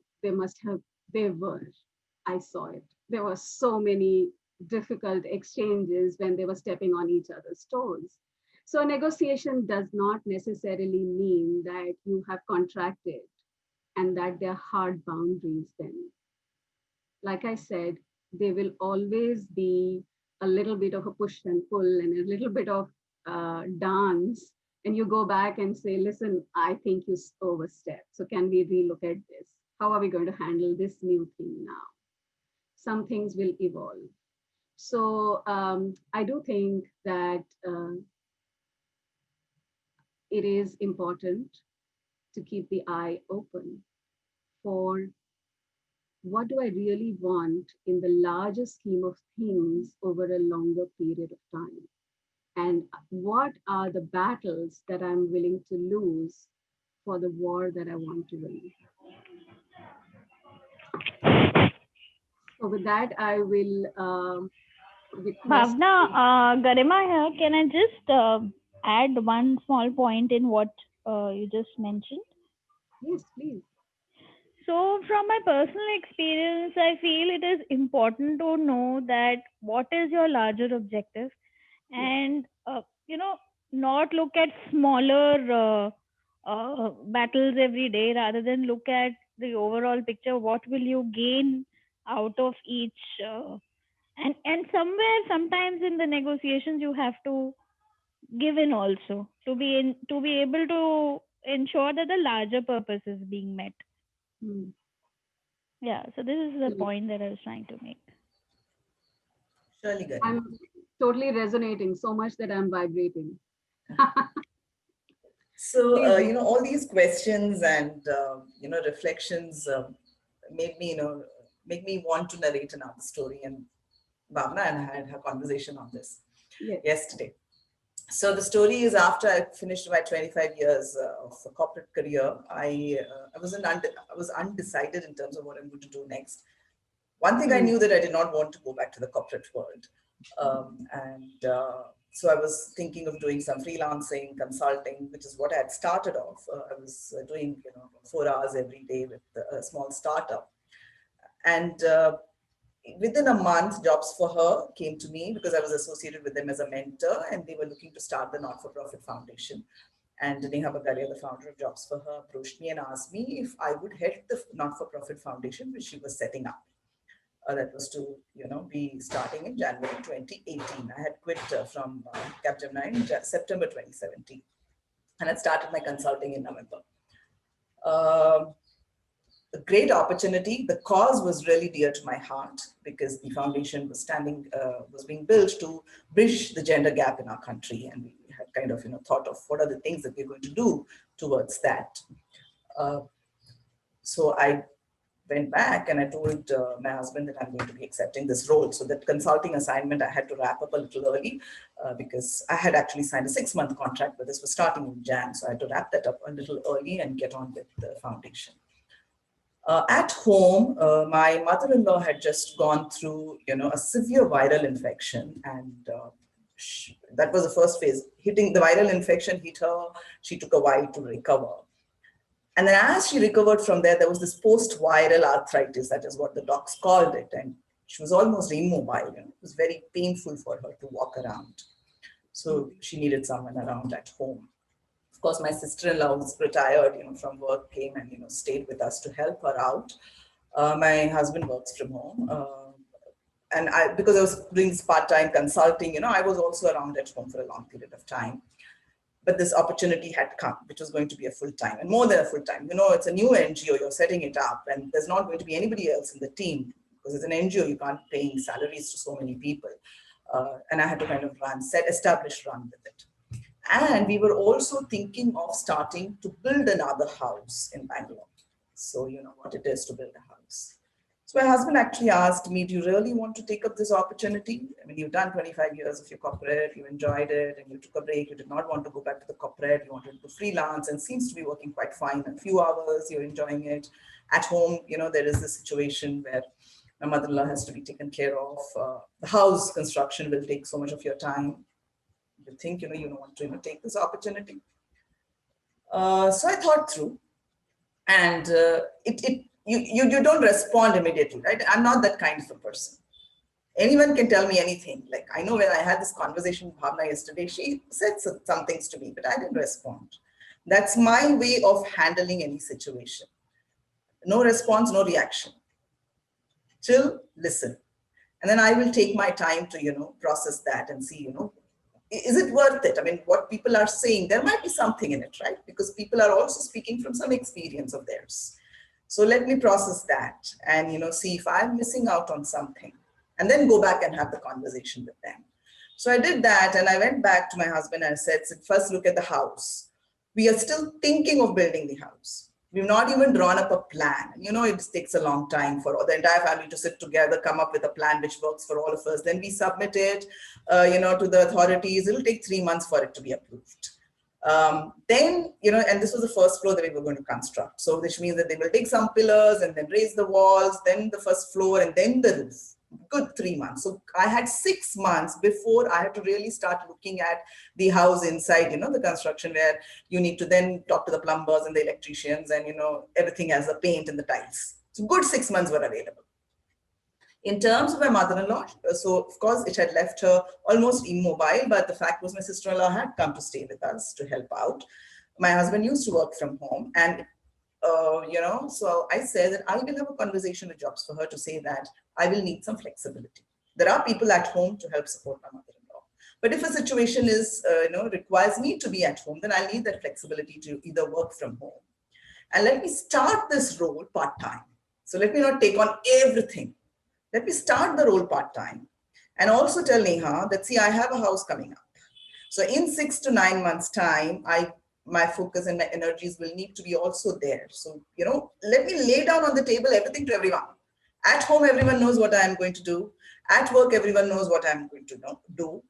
I saw it. There were so many difficult exchanges when they were stepping on each other's toes. So negotiation does not necessarily mean that you have contracted and that there are hard boundaries then. Like I said, there will always be a little bit of a push and pull and a little bit of dance. And you go back and say, listen, I think you overstepped. So can we relook at this? How are we going to handle this new thing now? Some things will evolve. So I do think that it is important to keep the eye open for what do I really want in the larger scheme of things over a longer period of time? And what are the battles that I'm willing to lose for the war that I want to win? So with that, I will request. Bhavana, Garima here. Can I just add one small point in what you just mentioned? Yes, please. So, from my personal experience, I feel it is important to know that what is your larger objective, and not look at smaller battles every day, rather than look at the overall picture. What will you gain out of each? And sometimes in the negotiations, you have to give in also to be able to ensure that the larger purpose is being met. Yeah, so this is the point that I was trying to make. Surely, Garima. I'm totally resonating so much that I'm vibrating. So, all these questions and, reflections made me want to narrate another story. And Bhavana and I had a conversation on this yesterday. So the story is after I finished my 25 years of a corporate career, I was undecided in terms of what I'm going to do next. One thing I knew that I did not want to go back to the corporate world. So I was thinking of doing some freelancing, consulting, which is what I had started off. I was doing 4 hours every day with a small startup. And within a month, Jobs for Her came to me because I was associated with them as a mentor, and they were looking to start the not-for-profit foundation. And Neha Bagaria, the founder of Jobs for Her, approached me and asked me if I would head the not-for-profit foundation, which she was setting up. That was to, be starting in January 2018. I had quit from Capgemini in September 2017, and I started my consulting in November. a great opportunity. The cause was really dear to my heart because the foundation was being built to bridge the gender gap in our country. And we had kind of, thought of what are the things that we're going to do towards that. So I went back and I told my husband that I'm going to be accepting this role. So that consulting assignment, I had to wrap up a little early because I had actually signed a 6-month contract, but this was starting in Jan. So I had to wrap that up a little early and get on with the foundation. At home, my mother-in-law had just gone through, a severe viral infection, and that was the first phase. The viral infection hit her. She took a while to recover. And then as she recovered from there, there was this post-viral arthritis, that is what the docs called it. And she was almost immobile. It was very painful for her to walk around. So she needed someone around at home. Of course, my sister-in-law was retired, from work, came and, stayed with us to help her out. My husband works from home. And because I was doing this part-time consulting, I was also around at home for a long period of time. But this opportunity had come, which was going to be a full-time and more than a full-time. It's a new NGO, you're setting it up, and there's not going to be anybody else in the team because it's an NGO, you can't pay salaries to so many people. And I had to kind of run with it. And we were also thinking of starting to build another house in Bangalore. So you know what it is to build a house. So my husband actually asked me, do you really want to take up this opportunity? I mean, you've done 25 years of your corporate, you enjoyed it, and you took a break. You did not want to go back to the corporate. You wanted to freelance and seems to be working quite fine. A few hours, you're enjoying it. At home, there is this situation where my mother-in-law has to be taken care of. The house construction will take so much of your time. You think, you want to take this opportunity. So I thought through, and you don't respond immediately, right? I'm not that kind of a person. Anyone can tell me anything. Like I know when I had this conversation with Bhavana yesterday, she said some things to me, but I didn't respond. That's my way of handling any situation. No response, no reaction. Chill, listen. And then I will take my time to, process that and see, is it worth it? I mean, what people are saying, there might be something in it, right? Because people are also speaking from some experience of theirs. So let me process that and, see if I'm missing out on something and then go back and have the conversation with them. So I did that and I went back to my husband and I said, first look at the house. We are still thinking of building the house. We've not even drawn up a plan. It takes a long time for the entire family to sit together, come up with a plan which works for all of us. Then we submit it, to the authorities. It'll take 3 months for it to be approved. Then, and this was the first floor that we were going to construct. So which means that they will take some pillars and then raise the walls, then the first floor and then the roof. Good 3 months. So I had 6 months before I had to really start looking at the house inside, the construction where you need to then talk to the plumbers and the electricians and, everything as the paint and the tiles. So good 6 months were available. In terms of my mother-in-law, so of course it had left her almost immobile, but the fact was my sister-in-law had come to stay with us to help out. My husband used to work from home and, so I said that I will have a conversation with jobs for her to say that I will need some flexibility. There are people at home to help support my mother-in-law. But if a situation is, requires me to be at home, then I need that flexibility to either work from home. And let me start this role part-time. So let me not take on everything. Let me start the role part-time and also tell Neha that, see, I have a house coming up. So in 6 to 9 months time, my focus and my energies will need to be also there. So, let me lay down on the table everything to everyone. At home, everyone knows what I'm going to do. At work, everyone knows what I'm going to do.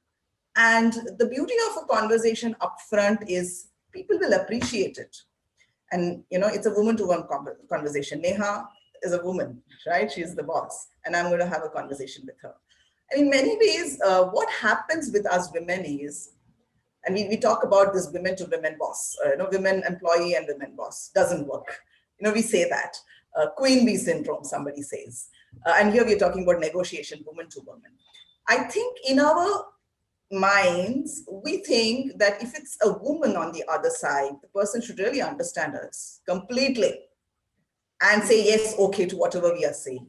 And the beauty of a conversation upfront is people will appreciate it. And, it's a woman-to-one conversation. Neha is a woman, right? She's the boss. And I'm going to have a conversation with her. And in many ways, what happens with us women is, and we talk about this women to women boss, women employee and women boss doesn't work. We say that. Queen bee syndrome, somebody says. And here we're talking about negotiation, woman to woman. I think in our minds, we think that if it's a woman on the other side, the person should really understand us completely and say yes, okay to whatever we are saying.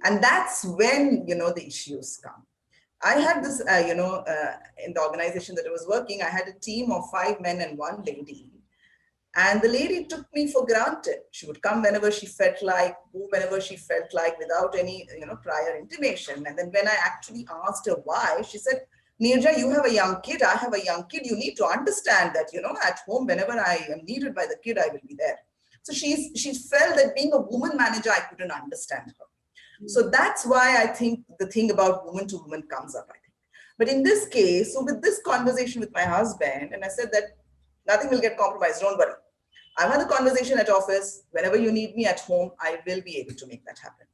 And that's when, the issues come. I had this, in the organization that I was working, I had a team of 5 men and 1 lady. And the lady took me for granted. She would come whenever she felt like, go whenever she felt like, without any, prior intimation. And then when I actually asked her why, she said, Neeraja, you have a young kid, I have a young kid. You need to understand that, at home, whenever I am needed by the kid, I will be there. So she felt that being a woman manager, I couldn't understand her. So that's why I think the thing about woman to woman comes up, I think. But in this case, so with this conversation with my husband, and I said that nothing will get compromised, don't worry. I've had the conversation at office. Whenever you need me at home, I will be able to make that happen.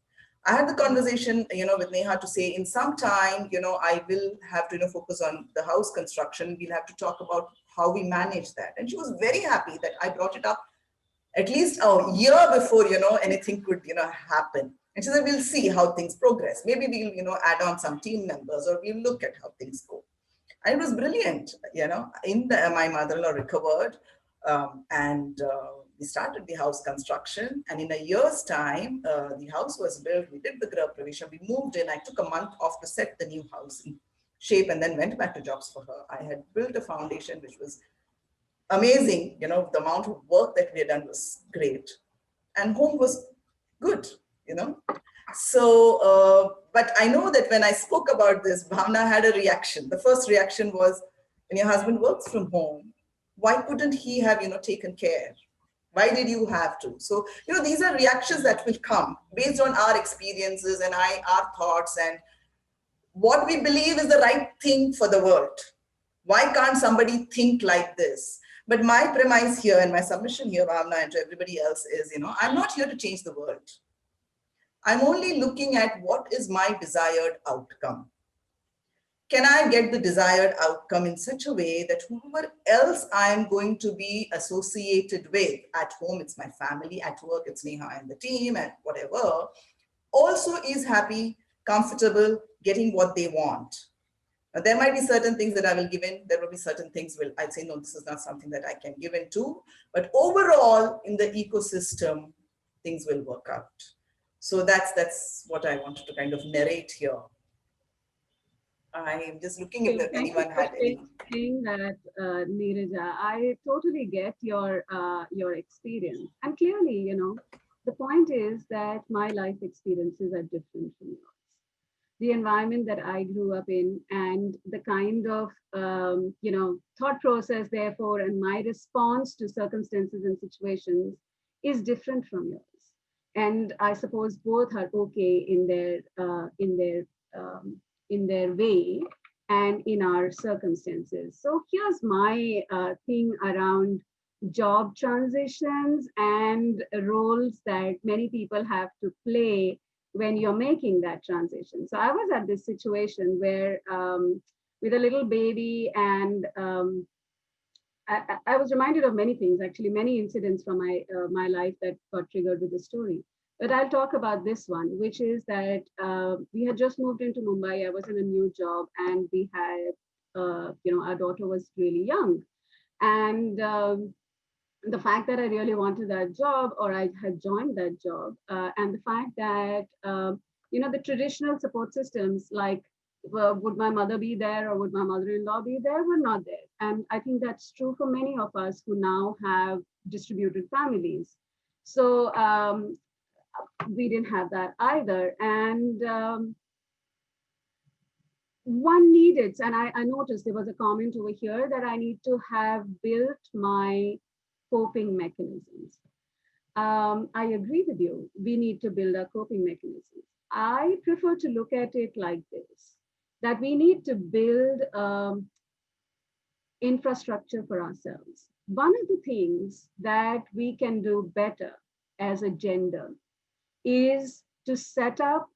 I had the conversation, with Neha to say in some time, I will have to, focus on the house construction. We'll have to talk about how we manage that. And she was very happy that I brought it up at least a year before, anything could, happen. And she said, we'll see how things progress. Maybe we'll, add on some team members, or we'll look at how things go. And it was brilliant, my mother-in-law recovered, and we started the house construction. And in a year's time, the house was built. We did the Grah Pravesh. We moved in. I took a month off to set the new house in shape and then went back to jobs for her. I had built a foundation which was amazing. The amount of work that we had done was great. And home was good, So, but I know that when I spoke about this, Bhavana had a reaction. The first reaction was, when your husband works from home, why couldn't he have, taken care? Why did you have to? So, these are reactions that will come based on our experiences and our thoughts and what we believe is the right thing for the world. Why can't somebody think like this? But my premise here and my submission here, Bhavana, and to everybody else is, I'm not here to change the world. I'm only looking at what is my desired outcome. Can I get the desired outcome in such a way that whoever else I am going to be associated with, at home it's my family, at work it's Neha and the team and whatever, also is happy, comfortable, getting what they want. Now, there might be certain things that I will give in. There will be certain things I'd say, no, this is not something that I can give in to. But overall, in the ecosystem, things will work out. So that's what I wanted to kind of narrate here. I'm just looking if anyone had any. Saying that, Neeraja, I totally get your experience, and clearly, the point is that my life experiences are different from yours. The environment that I grew up in, and the kind of thought process, therefore, and my response to circumstances and situations is different from yours. And I suppose both are okay in their way and in our circumstances. So here's my thing around job transitions and roles that many people have to play when you're making that transition. So I was at this situation where with a little baby, and I was reminded of many things, actually, many incidents from my life that got triggered with the story. But I'll talk about this one, which is that we had just moved into Mumbai. I was in a new job, and we had, our daughter was really young. And the fact that I really wanted that job, or I had joined that job, and the fact that, the traditional support systems, like, would my mother be there or would my mother-in-law be there, were not there. And I think that's true for many of us who now have distributed families. So we didn't have that either. And one needed, and I noticed there was a comment over here that I need to have built my coping mechanisms. I agree with you. We need to build our coping mechanisms. I prefer to look at it like this, that we need to build infrastructure for ourselves. One of the things that we can do better as a gender is to set up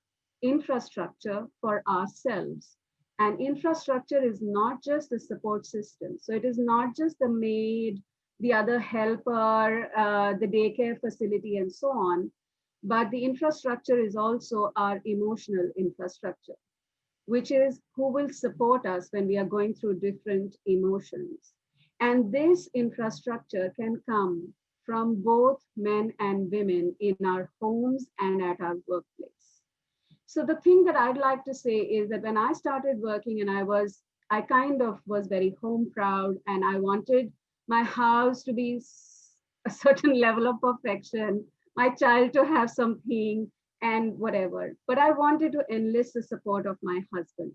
infrastructure for ourselves. And infrastructure is not just the support system. So it is not just the maid, the other helper, the daycare facility, and so on. But the infrastructure is also our emotional infrastructure, which is who will support us when we are going through different emotions. And this infrastructure can come from both men and women in our homes and at our workplace. So the thing that I'd like to say is that when I started working, and I kind of was very home proud, and I wanted my house to be a certain level of perfection, my child to have something and whatever. But I wanted to enlist the support of my husband.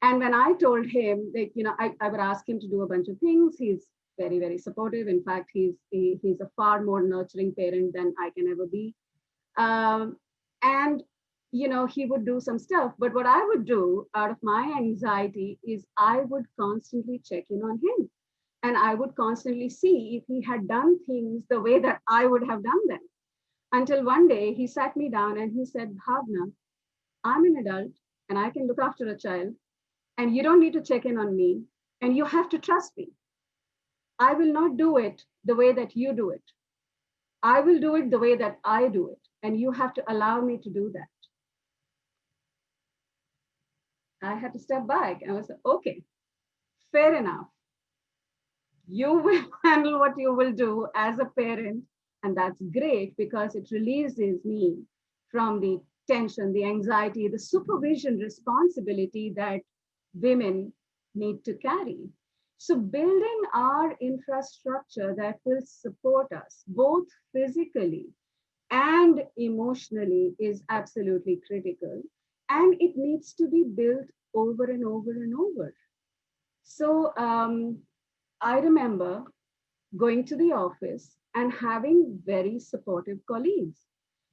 And when I told him that, I would ask him to do a bunch of things, he's very, very supportive. In fact, he's a far more nurturing parent than I can ever be. And he would do some stuff. But what I would do out of my anxiety is I would constantly check in on him. And I would constantly see if he had done things the way that I would have done them. Until one day he sat me down and he said, Bhavna, I'm an adult and I can look after a child. And you don't need to check in on me. And you have to trust me. I will not do it the way that you do it. I will do it the way that I do it. And you have to allow me to do that. I had to step back and I was like, okay, fair enough. You will handle what you will do as a parent. And that's great because it releases me from the tension, the anxiety, the supervision responsibility that women need to carry. So building our infrastructure that will support us both physically and emotionally is absolutely critical. And it needs to be built over and over and over. So I remember going to the office and having very supportive colleagues.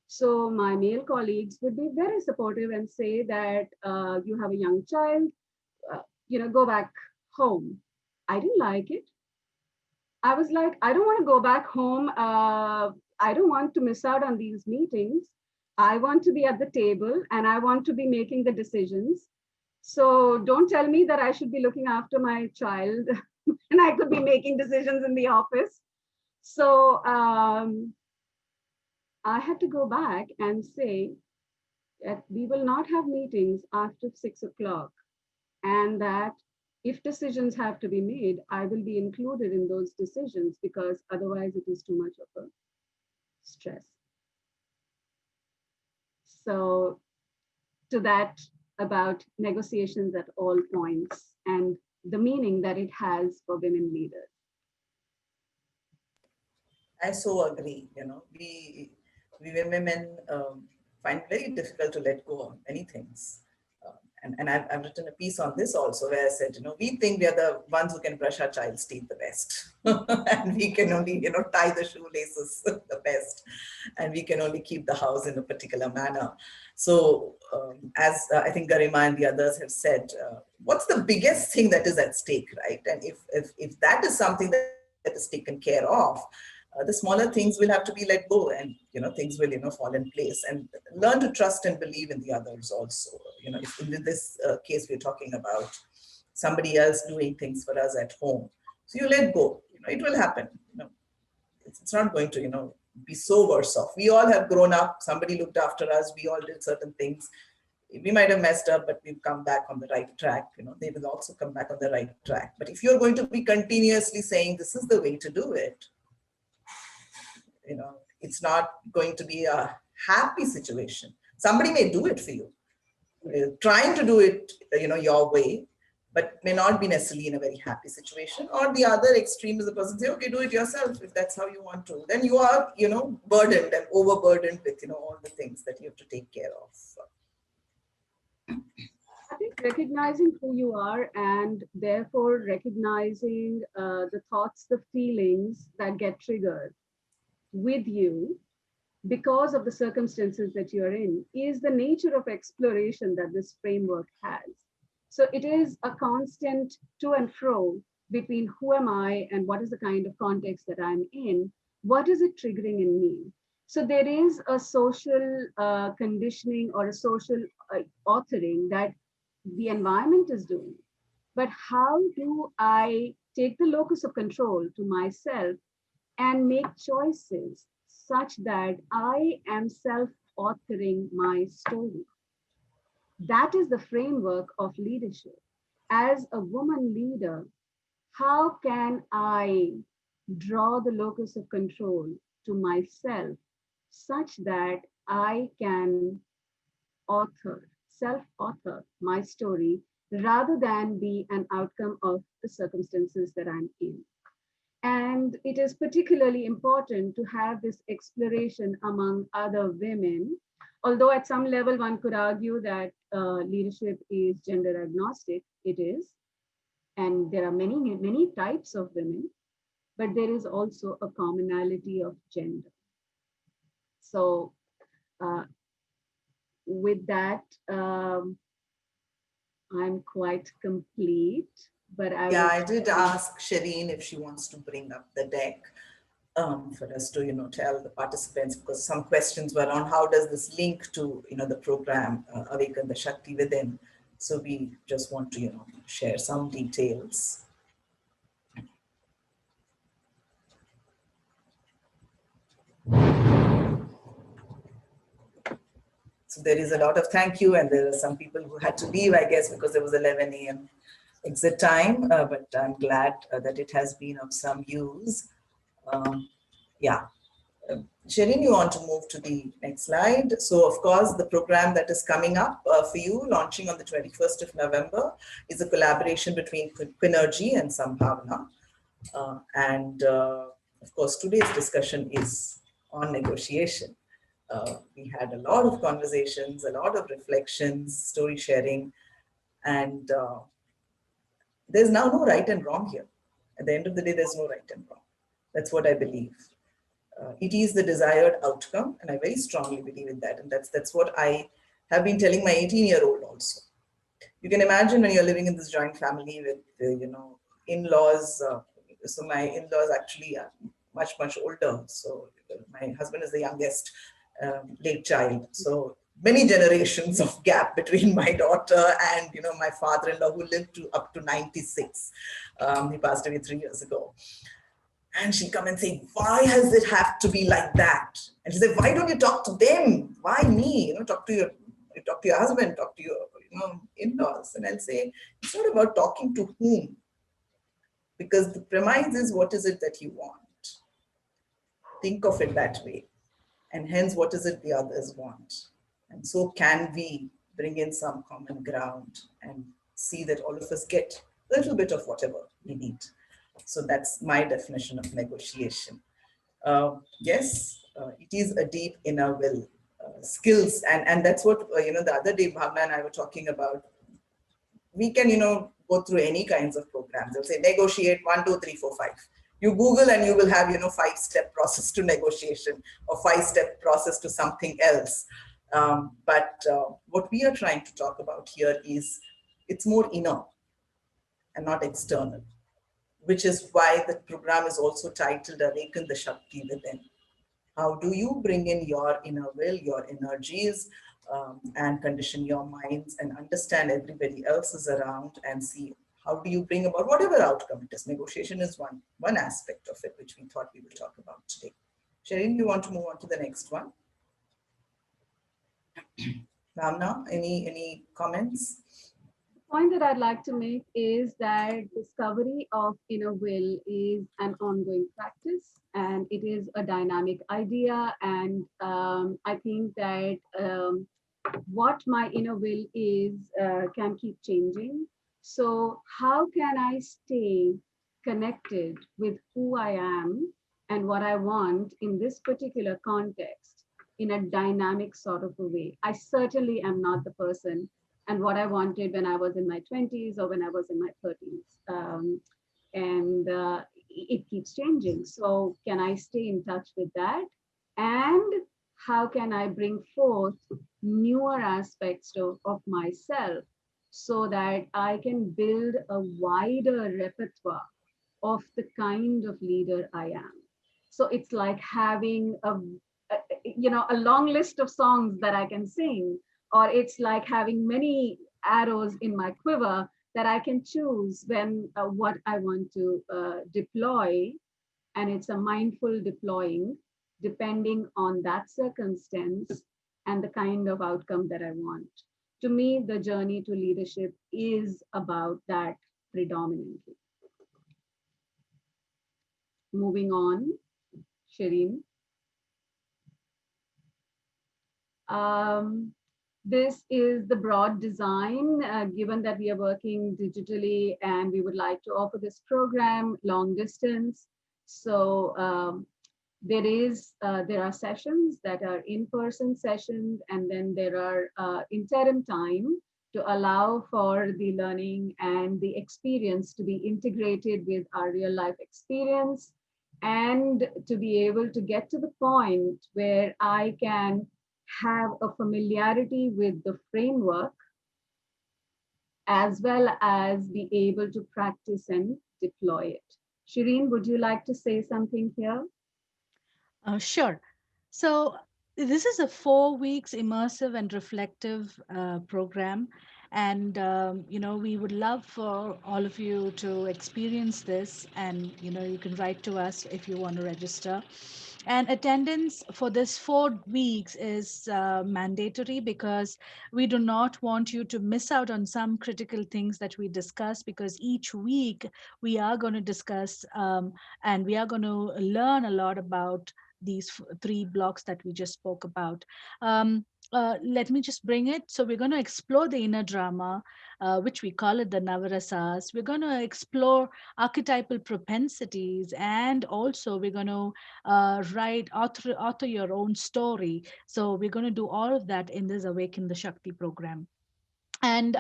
So my male colleagues would be very supportive and say that you have a young child, go back home. I didn't like it. I was like, I don't want to go back home. I don't want to miss out on these meetings. I want to be at the table and I want to be making the decisions. So don't tell me that I should be looking after my child and I could be making decisions in the office. So I had to go back and say that we will not have meetings after 6 o'clock, and that if decisions have to be made, I will be included in those decisions because otherwise it is too much of a stress. So to that, about negotiations at all points and the meaning that it has for women leaders. I so agree. We women find it very difficult to let go of many things. And I've written a piece on this also where I said, we think we are the ones who can brush our child's teeth the best. And we can only, tie the shoelaces the best. And we can only keep the house in a particular manner. So as I think Garima and the others have said, what's the biggest thing that is at stake, right? And if that is something that is taken care of, the smaller things will have to be let go, and things will fall in place, and learn to trust and believe in the others also. If in this case we're talking about somebody else doing things for us at home, so you let go. It will happen. It's not going to be so worse off. We all have grown up. Somebody looked after us. We all did certain things. We might have messed up, but we've come back on the right track. They will also come back on the right track. But if you're going to be continuously saying this is the way to do it, it's not going to be a happy situation. Somebody may do it for you, trying to do it, your way, but may not be necessarily in a very happy situation. Or the other extreme is the person say, okay, do it yourself if that's how you want to. Then you are, burdened and overburdened with, all the things that you have to take care of. I think recognizing who you are and therefore recognizing the thoughts, the feelings that get triggered with you because of the circumstances that you're in is the nature of exploration that this framework has. So it is a constant to and fro between who am I and what is the kind of context that I'm in, what is it triggering in me. So there is a social conditioning or a social authoring that the environment is doing. But how do I take the locus of control to myself and make choices such that I am self-authoring my story? That is the framework of leadership. As a woman leader, how can I draw the locus of control to myself such that I can self-author my story rather than be an outcome of the circumstances that I'm in? And it is particularly important to have this exploration among other women. Although at some level one could argue that leadership is gender agnostic, it is. And there are many, many types of women, but there is also a commonality of gender. So uh, with that, I'm quite complete, but I Yeah, would. I did ask Shireen if she wants to bring up the deck for us to, tell the participants, because some questions were on how does this link to, the program Awaken the Shakti within. So we just want to, share some details. So there is a lot of thank you, and there are some people who had to leave, I guess, because there was 11 a.m. exit time, but I'm glad that it has been of some use. Yeah. Shireen, you want to move to the next slide? So, of course, the program that is coming up for you, launching on the 21st of November, is a collaboration between Quinnergy and Sambhaavna. Of course, today's discussion is on negotiation. We had a lot of conversations, a lot of reflections, story sharing, and there's now no right and wrong here. At the end of the day, there's no right and wrong. That's what I believe. It is the desired outcome, and I very strongly believe in that. And that's what I have been telling my 18-year-old also. You can imagine when you're living in this joint family with, in-laws. So my in-laws actually are much, much older. So my husband is the youngest late child. So many generations of gap between my daughter and, my father-in-law, who lived up to 96. He passed away 3 years ago. And she'll come and say, why has it have to be like that? And she'll say, why don't you talk to them? Why me? Talk to your husband, talk to your in-laws. And I'll say, it's not about talking to whom. Because the premise is, what is it that you want? Think of it that way. And hence, what is it the others want? And so can we bring in some common ground and see that all of us get a little bit of whatever we need. So that's my definition of negotiation. Yes, it is a deep inner will, skills, and that's what the other day Bhavana and I were talking about. We can go through any kinds of programs. They'll say negotiate 1, 2, 3, 4, 5. You Google and you will have 5-step process to negotiation or 5-step process to something else. But what we are trying to talk about here is it's more inner and not external, which is why the program is also titled Awaken the Shakti within. How do you bring in your inner will, your energies, and condition your minds and understand everybody else is around and see how do you bring about whatever outcome it is. Negotiation is one aspect of it, which we thought we would talk about today. Shireen, you want to move on to the next one? Bhavana, any comments? Point that I'd like to make is that discovery of inner will is an ongoing practice, and it is a dynamic idea. And I think that what my inner will is can keep changing. So how can I stay connected with who I am and what I want in this particular context in a dynamic sort of a way? I certainly am not the person and what I wanted when I was in my 20s or when I was in my 30s. And it keeps changing. So can I stay in touch with that? And how can I bring forth newer aspects of myself so that I can build a wider repertoire of the kind of leader I am? So it's like having a long list of songs that I can sing, or it's like having many arrows in my quiver that I can choose when what I want to deploy, and it's a mindful deploying depending on that circumstance and the kind of outcome that I want. To me, the journey to leadership is about that predominantly. Moving on, Shireen. This is the broad design, given that we are working digitally and we would like to offer this program long distance. So there are sessions that are in-person sessions, and then there are interim time to allow for the learning and the experience to be integrated with our real life experience, and to be able to get to the point where I can have a familiarity with the framework as well as be able to practice and deploy it. Shireen, would you like to say something here? Sure. So this is a 4 weeks immersive and reflective program, and we would love for all of you to experience this. And you can write to us if you want to register. And attendance for this 4 weeks is mandatory, because we do not want you to miss out on some critical things that we discuss, because each week we are going to discuss and we are going to learn a lot about these three blocks that we just spoke about. Let me just bring it. So we're going to explore the inner drama, which we call it the Navarasas. We're going to explore archetypal propensities, and also we're going to author your own story. So we're going to do all of that in this Awaken the Shakti program. And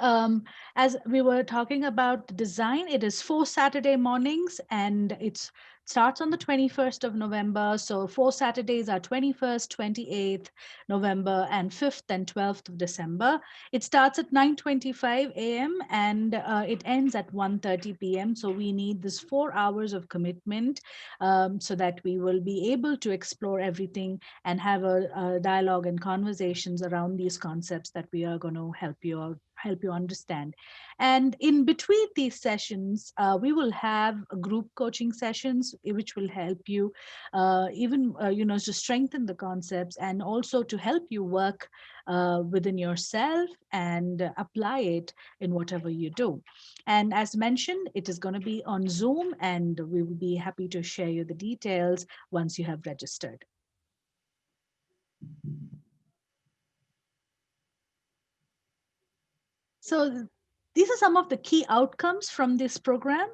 as we were talking about the design, it is 4 Saturday mornings, and it starts on the 21st of November. So 4 Saturdays are 21st, 28th November, and 5th and 12th of December. It starts at 9:25 a.m. and it ends at 1:30 p.m. So we need this 4 hours of commitment, so that we will be able to explore everything and have a dialogue and conversations around these concepts that we are going to help you understand. And in between these sessions, we will have group coaching sessions, which will help you even to strengthen the concepts, and also to help you work within yourself and apply it in whatever you do. And as mentioned, it is going to be on Zoom, and we will be happy to share you the details once you have registered. So these are some of the key outcomes from this program.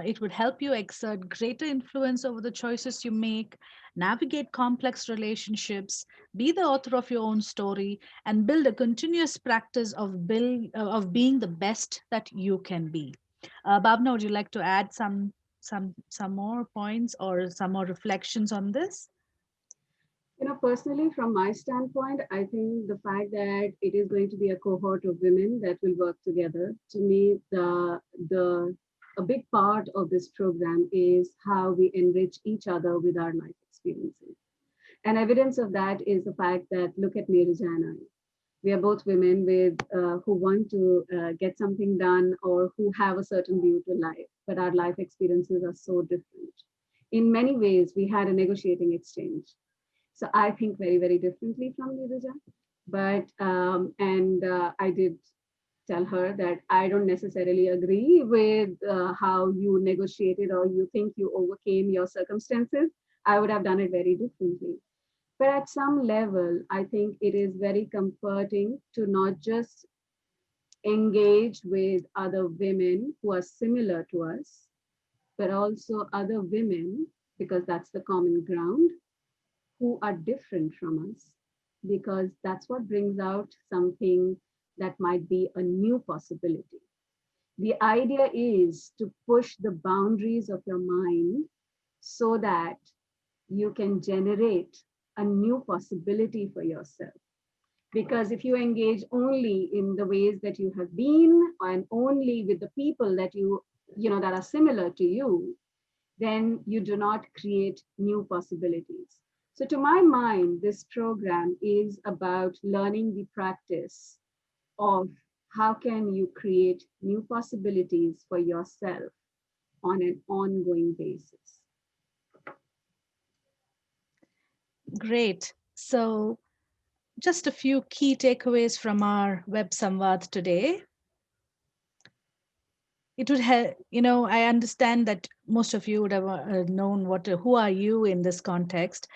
It would help you exert greater influence over the choices you make, navigate complex relationships, be the author of your own story, and build a continuous practice of being the best that you can be. Bhavna, would you like to add some more points or some more reflections on this? Personally, from my standpoint, I think the fact that it is going to be a cohort of women that will work together, to me, the a big part of this program is how we enrich each other with our life experiences. And evidence of that is the fact that look at Neeraja and I. We are both women with who want to get something done, or who have a certain view to life, but our life experiences are so different. In many ways, we had a negotiating exchange. So I think very, very differently from Neeraja. But, I did tell her that I don't necessarily agree with how you negotiated or you think you overcame your circumstances. I would have done it very differently. But at some level, I think it is very comforting to not just engage with other women who are similar to us, but also other women, because that's the common ground, who are different from us, because that's what brings out something that might be a new possibility. The idea is to push the boundaries of your mind so that you can generate a new possibility for yourself. Because if you engage only in the ways that you have been, and only with the people that that are similar to you, then you do not create new possibilities. So to my mind, this program is about learning the practice of how can you create new possibilities for yourself on an ongoing basis. Great. So just a few key takeaways from our web Samvaad today. It would help, I understand that most of you would have known who are you in this context.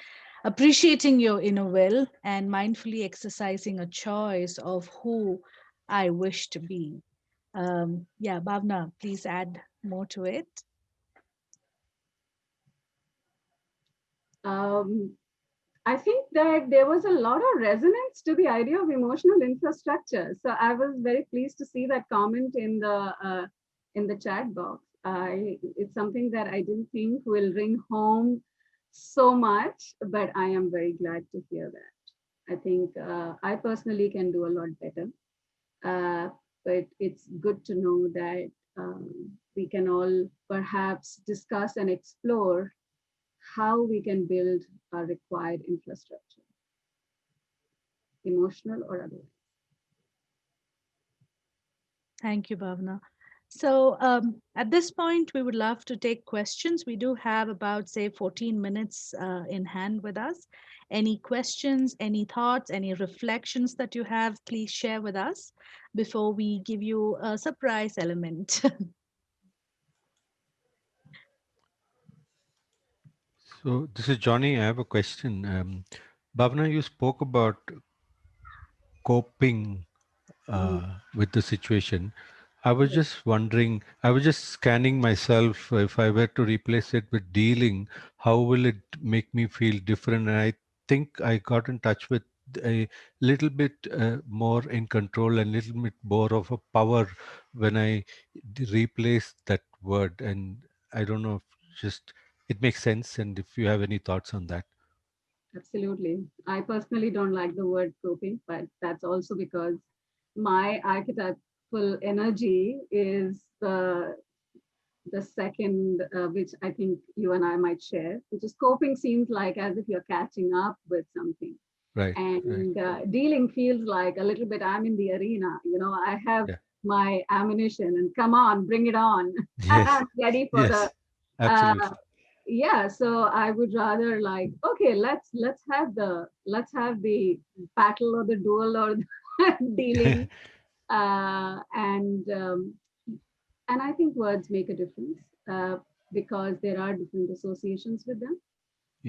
Appreciating your inner will and mindfully exercising a choice of who I wish to be. Yeah, Bhavna, please add more to it. um, I think that there was a lot of resonance to the idea of emotional infrastructure. So I was very pleased to see that comment in the chat box. It's something that I didn't think will ring home so much, but I am very glad to hear that. I think I personally can do a lot better, uh, but it's good to know that we can all perhaps discuss and explore how we can build a required infrastructure, emotional or otherwise. Thank you, Bhavna. So at this point, we would love to take questions. We do have about, say, 14 minutes in hand with us. Any questions, any thoughts, any reflections that you have, please share with us before we give you a surprise element. So this is Johnny. I have a question. Bhavna, you spoke about coping Mm, with the situation. I was yes, just wondering, I was just scanning myself. If I were to replace it with dealing, how will it make me feel different? And I think I got in touch with a little bit more in control and little bit more of a power when I replaced that word. And I don't know if just it makes sense. And if you have any thoughts on that. absolutely. I personally don't like the word coping, but that's also because my archetypal energy is the second, which I think you and I might share, which is coping seems like as if you're catching up with something. Right, right. And dealing feels like a little bit, I'm in the arena, I have Yeah. my ammunition and come on, bring it on. Yes, I'm ready for the, yes, uh, absolutely. yeah. So I would rather like, okay, let's have the battle or the duel or the dealing. And I think words make a difference because there are different associations with them.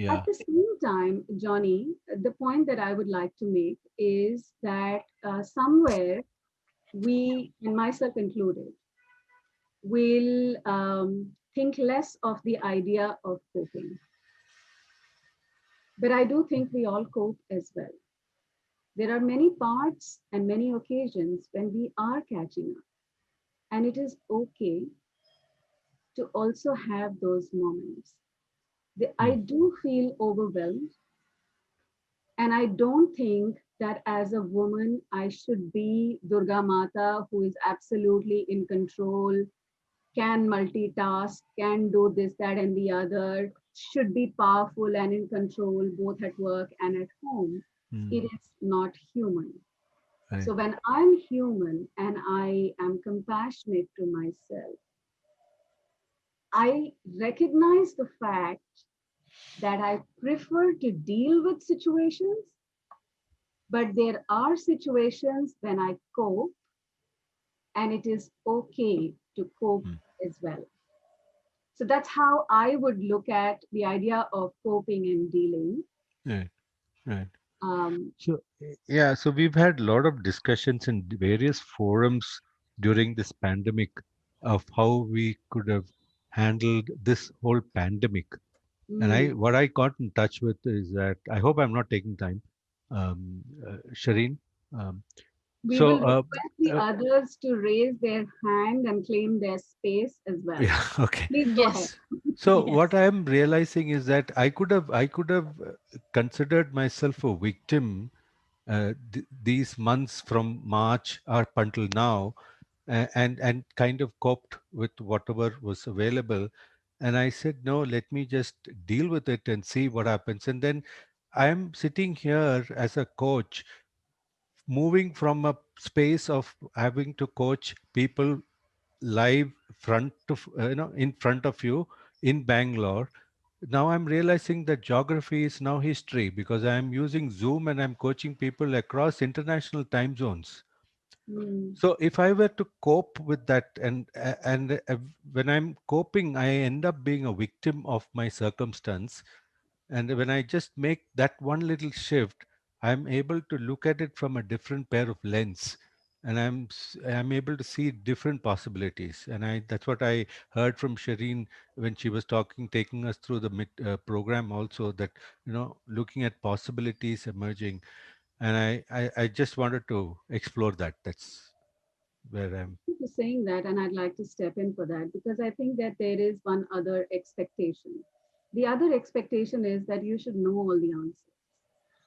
At Yeah. the same time, Johnny, the point that I would like to make is that somewhere we, and myself included, will think less of the idea of coping. But I do think we all cope as well. There are many parts and many occasions when we are catching up, and it is okay to also have those moments. I Mm, do feel overwhelmed. And I don't think that as a woman, I should be Durga Mata, who is absolutely in control, can multitask, can do this, that, and the other, should be powerful and in control both at work and at home. It mm, is not human. right. So when I'm human and I am compassionate to myself, I recognize the fact that I prefer to deal with situations, but there are situations when I cope, and it is okay to cope Mm, as well. So that's how I would look at the idea of coping and dealing. right, right. Um, So, yeah, so we've had a lot of discussions in various forums during this pandemic of how we could have handled this whole pandemic. And mm, what I got in touch with is that I hope I'm not taking time, Shireen. Um, we will so, request the uh, others to raise their hand and claim their space as well. yeah, okay. Please go ahead. Yes, So what yes. I'm realizing is that I could have considered myself a victim these months from March up until now, and kind of coped with whatever was available. And I said, no, let me just deal with it and see what happens. And then I'm sitting here as a coach, moving from a space of having to coach people live front of in front of you in Bangalore. Now I'm realizing that geography is now history because I'm using Zoom and I'm coaching people across international time zones. Mm, So if I were to cope with that, and when I'm coping, I end up being a victim of my circumstance. And when I just make that one little shift, I'm able to look at it from a different pair of lens. and I'm able to see different possibilities. And that's what I heard from Shireen when she was talking, taking us through the program also, that looking at possibilities emerging. And I just wanted to explore that. That's where I'm. You saying that, and I'd like to step in for that because I think that there is one other expectation. The other expectation is that you should know all the answers.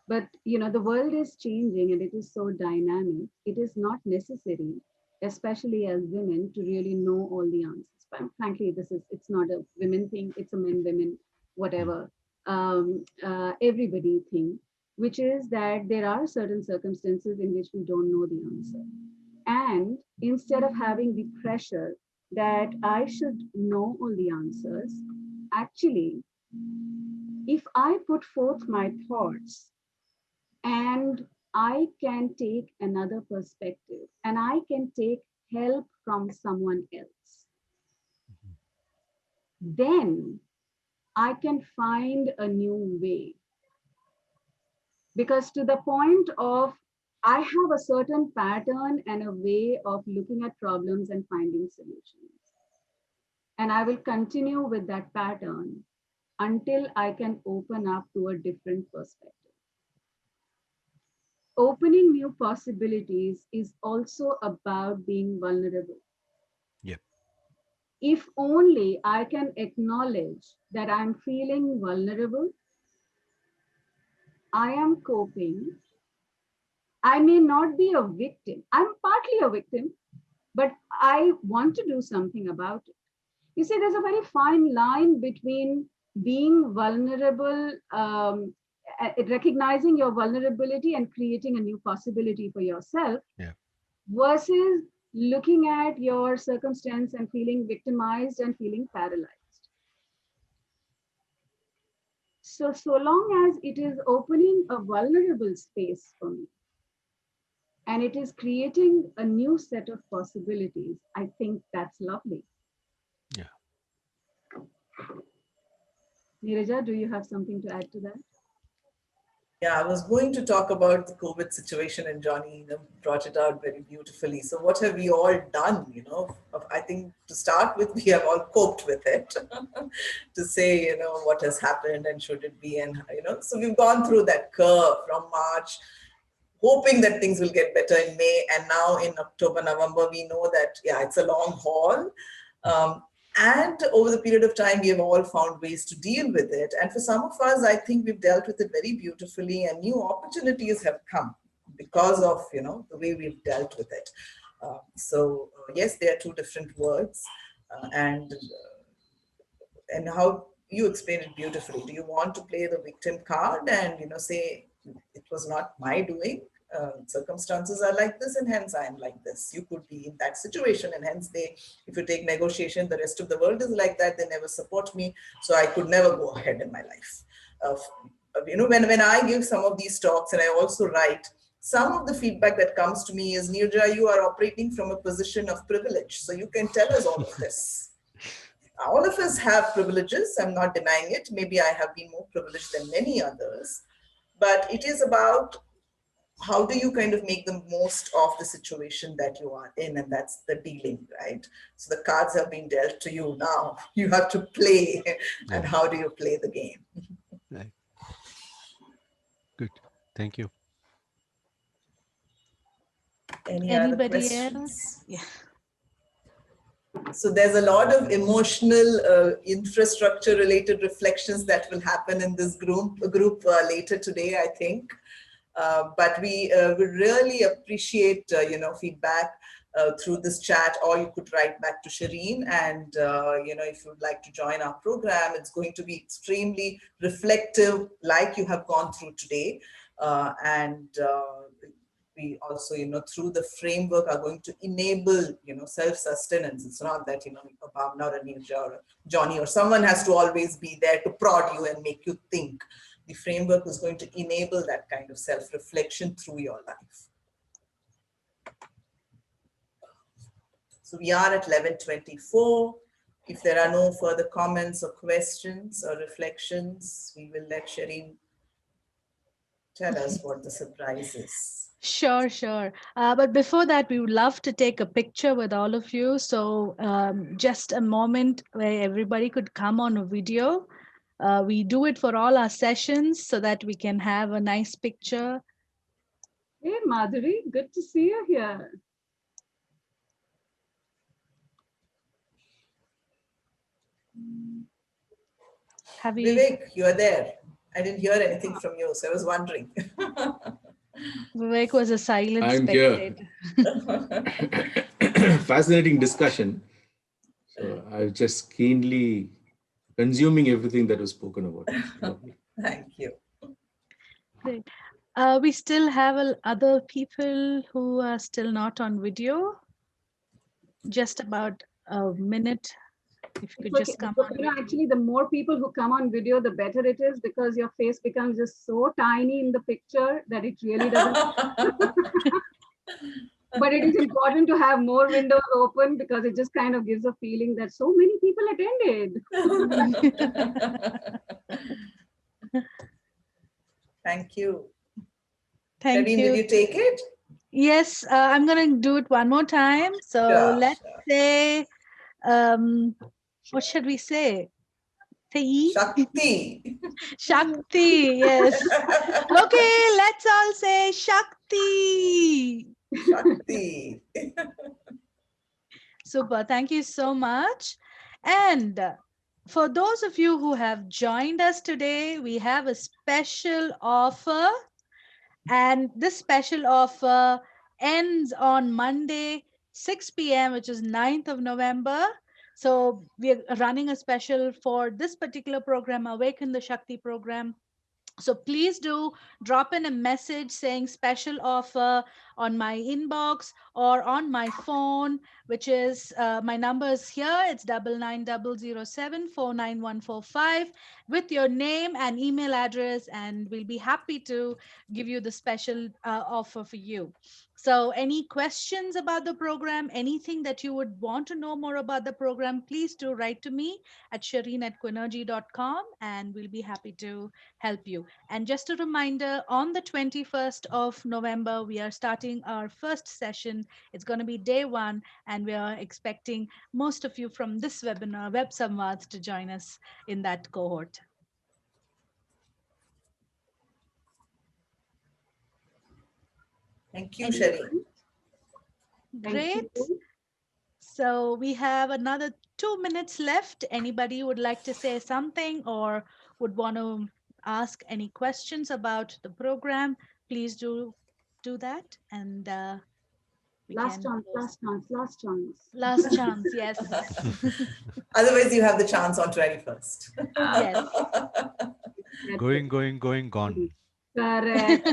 But the world is changing and it is so dynamic. It is not necessary, especially as women, to really know all the answers. But frankly, it's not a women thing. It's a men, women, Mm. whatever, everybody thing, which is that there are certain circumstances in which we don't know the answer. And instead of having the pressure that I should know all the answers, actually, if I put forth my thoughts and I can take another perspective and I can take help from someone else, then I can find a new way. Because to the point of I have a certain pattern and a way of looking at problems and finding solutions. And I will continue with that pattern until I can open up to a different perspective. Opening new possibilities is also about being vulnerable. Yep. If only I can acknowledge that I'm feeling vulnerable, I am coping. I may not be a victim. I'm partly a victim, but I want to do something about it. You see, there's a very fine line between being vulnerable, recognizing your vulnerability and creating a new possibility for yourself, Yeah. versus looking at your circumstance and feeling victimized and feeling paralyzed. So long as it is opening a vulnerable space for me and it is creating a new set of possibilities, I think that's lovely. Yeah. Neeraja, do you have something to add to that? Yeah, I was going to talk about the COVID situation, and Johnny, brought it out very beautifully. So, what have we all done? I think to start with, we have all coped with it. To say, what has happened and should it be, and so we've gone through that curve from March, hoping that things will get better in May, and now in October, November, we know that it's a long haul. And over the period of time, we have all found ways to deal with it. And for some of us, I think we've dealt with it very beautifully, and new opportunities have come because of the way we've dealt with it. Yes, they are two different words, and how you explained it beautifully. Do you want to play the victim card and say it was not my doing? Circumstances are like this, and hence I am like this. You could be in that situation, and hence if you take negotiation, the rest of the world is like that. They never support me, so I could never go ahead in my life. When I give some of these talks, and I also write, some of the feedback that comes to me is, Neeraja, you are operating from a position of privilege, so you can tell us all of this. All of us have privileges. I'm not denying it. Maybe I have been more privileged than many others, but it is about how do you kind of make the most of the situation that you are in, and that's the dealing, right? So the cards have been dealt to you now. You have to play, and how do you play the game? Right. Good. Thank you. Any other Anybody questions? else? Yeah. So there's a lot of emotional infrastructure related reflections that will happen in this group later today, I think. But we would really appreciate feedback through this chat, or you could write back to Shireen. And if you'd like to join our program, it's going to be extremely reflective, like you have gone through today. We also, through the framework, are going to enable, self-sustenance. It's not that, a Bhavana or a Neeraja or a Johnny or someone has to always be there to prod you and make you think. The framework is going to enable that kind of self-reflection through your life. So we are at 11:24. If there are no further comments or questions or reflections, we will let Shireen tell us what the surprise is. Sure, sure. But before that, we would love to take a picture with all of you. So just a moment where everybody could come on a video. We do it for all our sessions so that we can have a nice picture. Hey, Madhuri, good to see you here. Have we? Vivek, you are there. I didn't hear anything from you, so I was wondering. Vivek was a silent I'm spectator. here. Fascinating discussion. So I was just keenly consuming everything that was spoken about. Lovely. Thank you. Great. We still have other people who are still not on video. Just about a minute. If you could Okay. just come So, on. actually, the more people who come on video, the better it is, because your face becomes just so tiny in the picture that it really doesn't. But it is important to have more windows open, because it just kind of gives a feeling that so many people attended. Thank you. Thank Shireen, you. did you take it? Yes, I'm going to do it one more time. So Sure, let's sure. say, what should we say? Say Shakti. Shakti, yes. Okay, let's all say Shakti. Shakti. Super, thank you so much. And for those of you who have joined us today, we have a special offer. And this special offer ends on Monday, 6 p.m., which is 9th of November. So we are running a special for this particular program, Awaken the Shakti program. So please do drop in a message saying special offer on my inbox or on my phone, which is my number is here. It's 9900749145 with your name and email address, and we'll be happy to give you the special offer for you. So any questions about the program, anything that you would want to know more about the program, please do write to me at shireen@quinnergy.com, and we'll be happy to help you. And just a reminder, on the 21st of November, we are starting our first session. It's going to be day one, and we are expecting most of you from this webinar, Web Samvaad, to join us in that cohort. Thank you, Shireen. Great. So we have another 2 minutes left. Anybody would like to say something or would want to ask any questions about the program, please do that. And Last chance, last chance, last chance. Last chance, yes. Otherwise, you have the chance on 21st. Yes. Going, gone. Correct.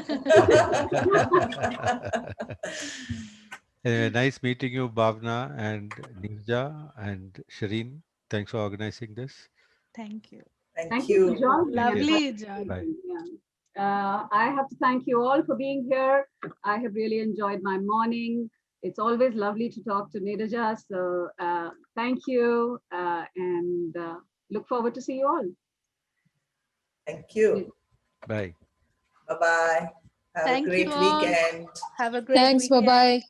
Anyway, nice meeting you, Bhavana and Neeraja and Shireen. Thanks for organizing this. Thank you. Thank you for you. joining. Lovely, John. Bye. I have to thank you all for being here. I have really enjoyed my morning. It's always lovely to talk to Neeraja. So thank you, and look forward to see you all. Thank you. Bye. Bye-bye. Have Thank a great you all. weekend. Have a great Thanks. weekend. Bye-bye.